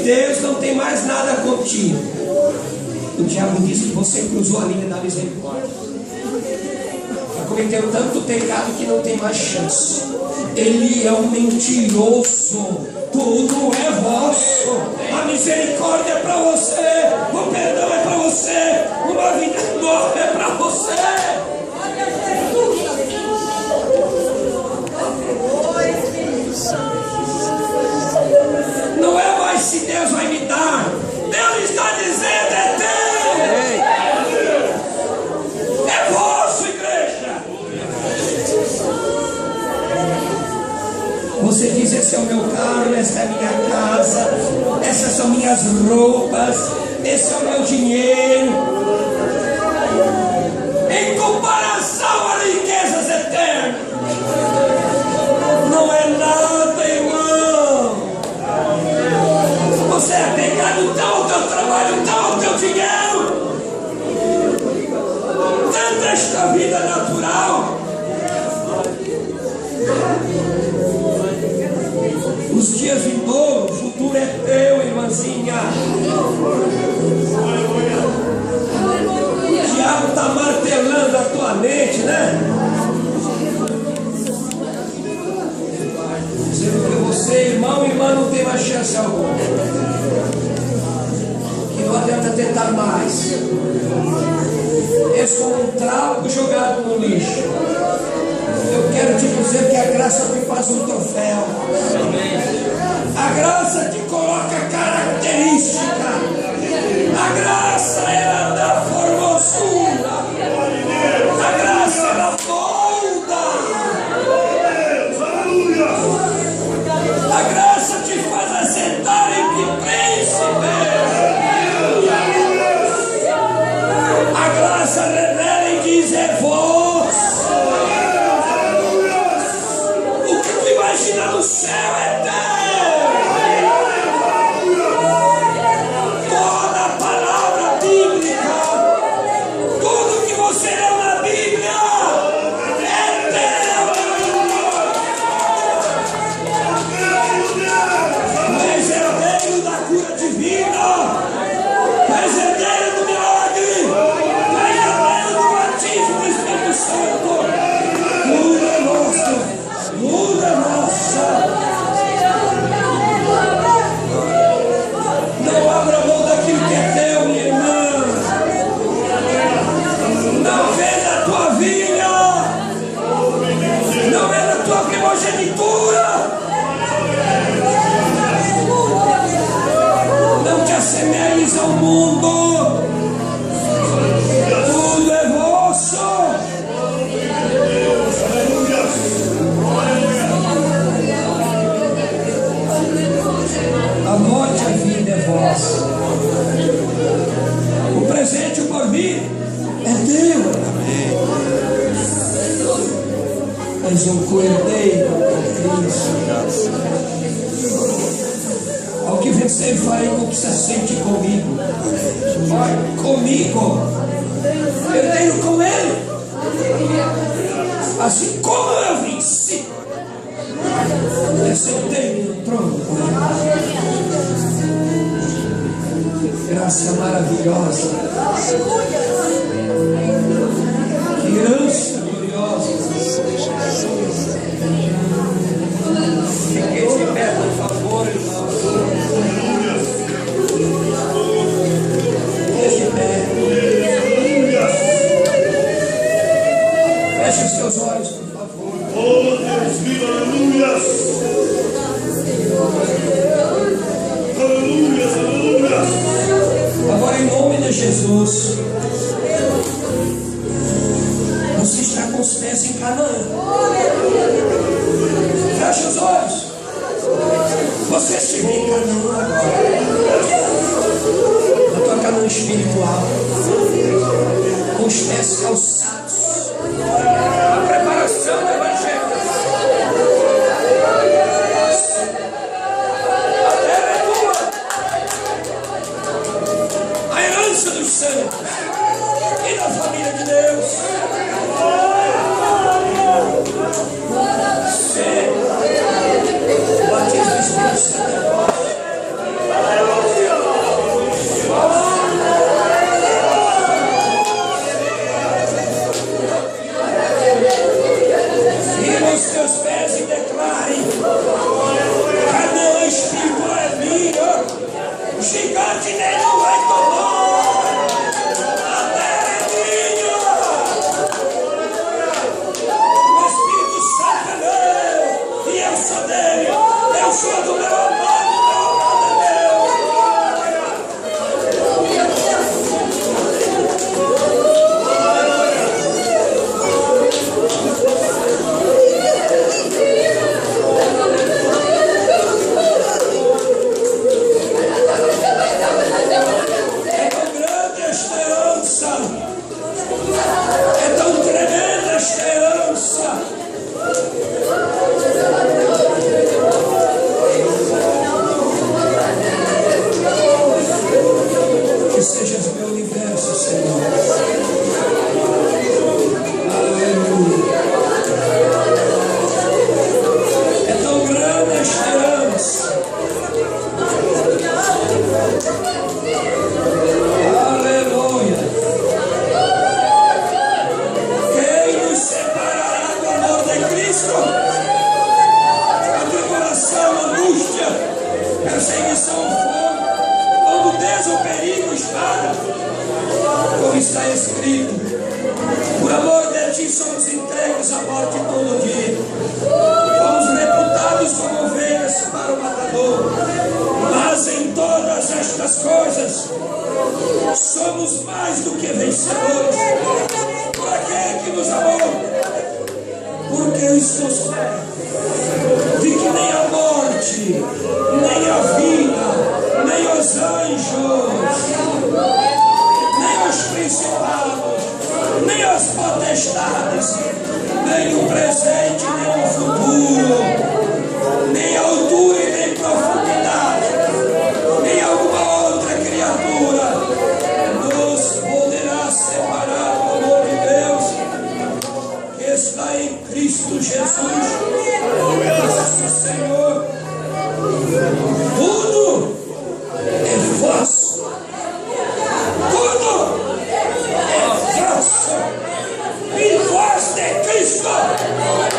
Deus não tem mais nada contigo. O diabo diz que você cruzou a linha da misericórdia. Já cometeu tanto pecado que não tem mais chance. Ele é um mentiroso. Tudo é vosso. A misericórdia é para você. O perdão é para você. Uma vida nova é para você. Não é mais se Deus vai me dar. Deus está dizendo é teu. É vosso, igreja. Você diz: esse é o meu carro, essa é a minha casa, essas são minhas roupas, esse é o meu dinheiro. Em comparação a riquezas eternas, não é nada, irmão. Você é pegado tão ao teu trabalho, tão ao teu dinheiro, tanto esta vida natural. Os dias vindouros, o futuro é teu, irmãzinha. O diabo está martelando a tua mente, né? Dizendo que você, irmão e irmã, não tem mais chance alguma. Que não adianta tentar mais. És como um trago jogado no lixo. Eu quero te dizer que a graça te faz um troféu. A graça te coloca característica. A graça, ela dá formosura. A graça, ela molda. A graça te faz assentar entre príncipes. A graça revela e diz: é vós. O que tu imagina no céu é teu. Toda a palavra bíblica, tudo que você leu na Bíblia é teu. Tu és herdeiro da cura divina. Tu és herdeiro do milagre. Tu és herdeiro do batismo do Espírito Santo. Tudo é nosso. Tudo é nosso. Não abra mão daquilo que é teu, minha irmã. Não venda a tua vinha. Não venda a tua primogenitura. Não te assemelhes ao mundo. Tudo é vosso. A morte e a vida é vossa. O presente e o porvir é teu. És um coerdeiro com Cristo. Ao que vencer, farei com que se assente comigo. Comigo. Herdeiro com Ele. Assim como eu venci, eu sentei no trono com Ele. Graça maravilhosa. Que herança gloriosa. Fiquei de pé, por favor, irmão. Fiquei de pé. Feche os seus olhos, por favor. Oh, Deus vivo, aleluias. Aleluias, aleluias. Agora, em nome de Jesus, você está com os pés em Canaã. Feche os olhos. Você estiver em Canaã agora. Na tua Canaã espiritual. Com os pés calçados. A preparação do Evangelho. A terra é tua. A herança dos santos. E da família de Deus. Sim. O batismo do Espírito Santo é vosso. Gigante nenhum vai tomar. A terra é minha. O Espírito Santo é meu. E eu sou dele. Eu sou do meu amado. É tão tremenda esta herança. Que sejas meu universo, Senhor. Aleluia. É tão grande esta herança. Aleluia. A tribulação, a angústia, perseguição, fome, ou nudez ou perigo, espada, como está escrito: por amor de ti somos entregues à morte todo dia, fomos reputados como ovelhas para o matador, mas em todas estas coisas somos mais do que vencedores por aquele que nos amou. Porque eu estou certo de que nem a morte, nem a vida, nem os anjos, nem os principados, nem as potestades, nem o presente, nem o futuro, nem a altura e nem profundidade, nem alguma outra criatura nos poderá separar do amor de Deus que está em Cristo Jesus, nosso Senhor. Tudo é vosso. Tudo é vosso. E vós de Cristo,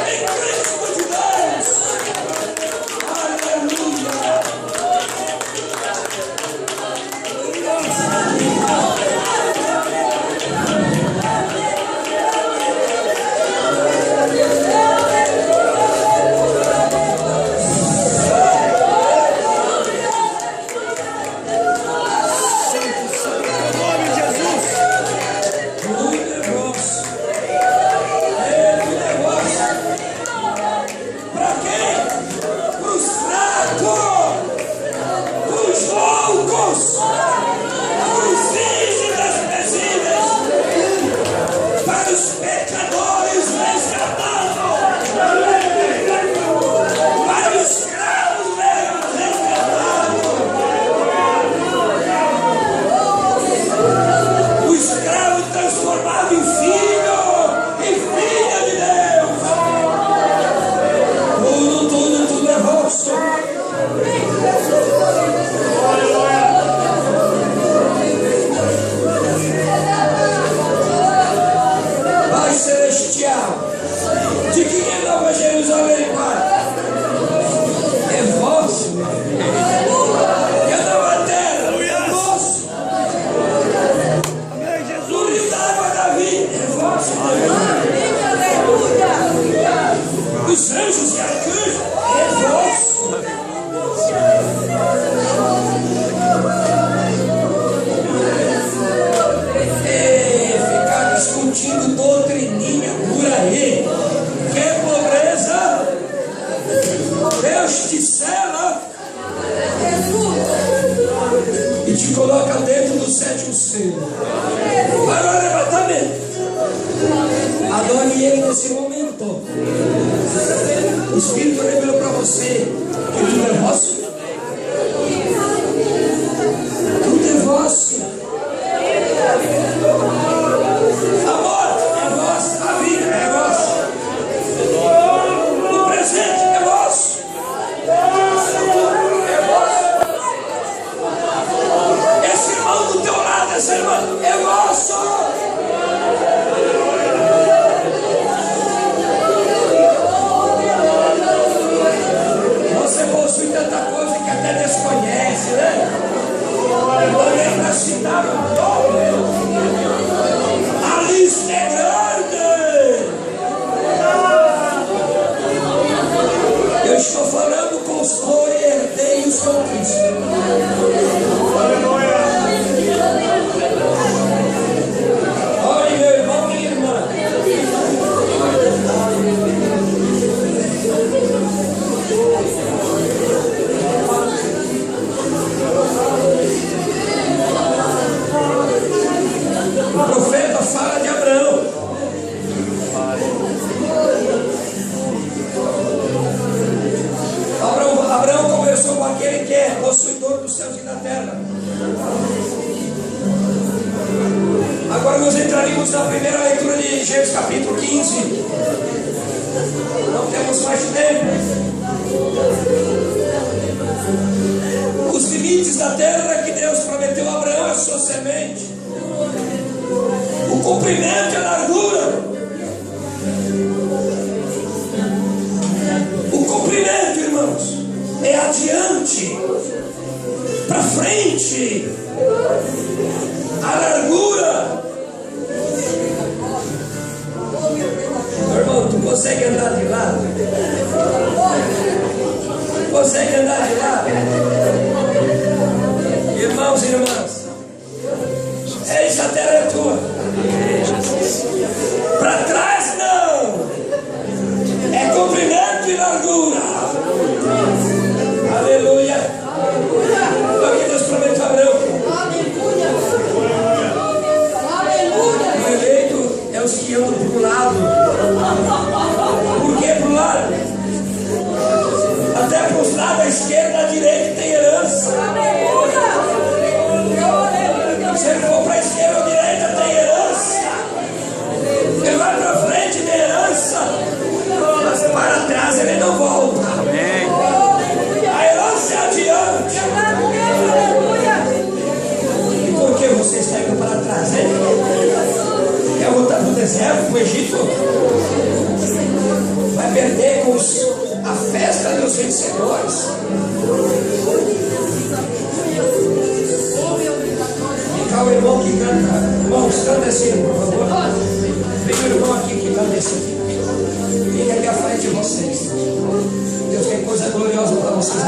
em Cristo de Deus. Aleluia. De quem é Nova Jerusalém, Pai? É vosso. E a nova terra é vosso. O rio da água da vida é vosso. Os anjos e arcanjos é vosso. Ficar discutindo doutrininha por aí. Que pobreza! Deus te sela e te coloca dentro do sétimo selo para o arrebatamento. Adore Ele nesse momento. O Espírito revelou para você que tudo é vosso. Tudo é vosso. A morte é vossa, a vida é vossa. O presente é vosso. É vosso. Esse irmão do teu lado, essa irmã, é vosso. Você possui tanta coisa. da terra. Agora nós entraremos na primeira leitura de Gênesis capítulo 15. Não temos mais tempo. Os limites da terra que Deus prometeu a Abraão, a sua semente. O comprimento e a largura. O comprimento, irmãos, é adiante, para frente. A largura. Meu irmão, tu consegue andar de lado? Consegue andar de lado? Irmãos e irmãs, essa terra é tua. Para trás não. É comprimento e largura. Aleluia. Olha que Deus prometeu a Abraão. O eleito é os que andam para o lado. Por que para o lado? Até para os lados, à esquerda, à direita tem herança. Se ele for para a esquerda ou direita, tem herança. Ele vai para frente, tem herança. Mas para trás ele não volta. A herança é adiante. E por que você está indo para trás, hein? Quer voltar para o deserto, para o Egito? Vai perder com a festa dos vencedores. Fica o irmão que canta. Irmãos, canta assim, por favor. Vem o irmão aqui que canta assim. Fica aqui à frente de vocês. Deus tem coisa gloriosa para vocês.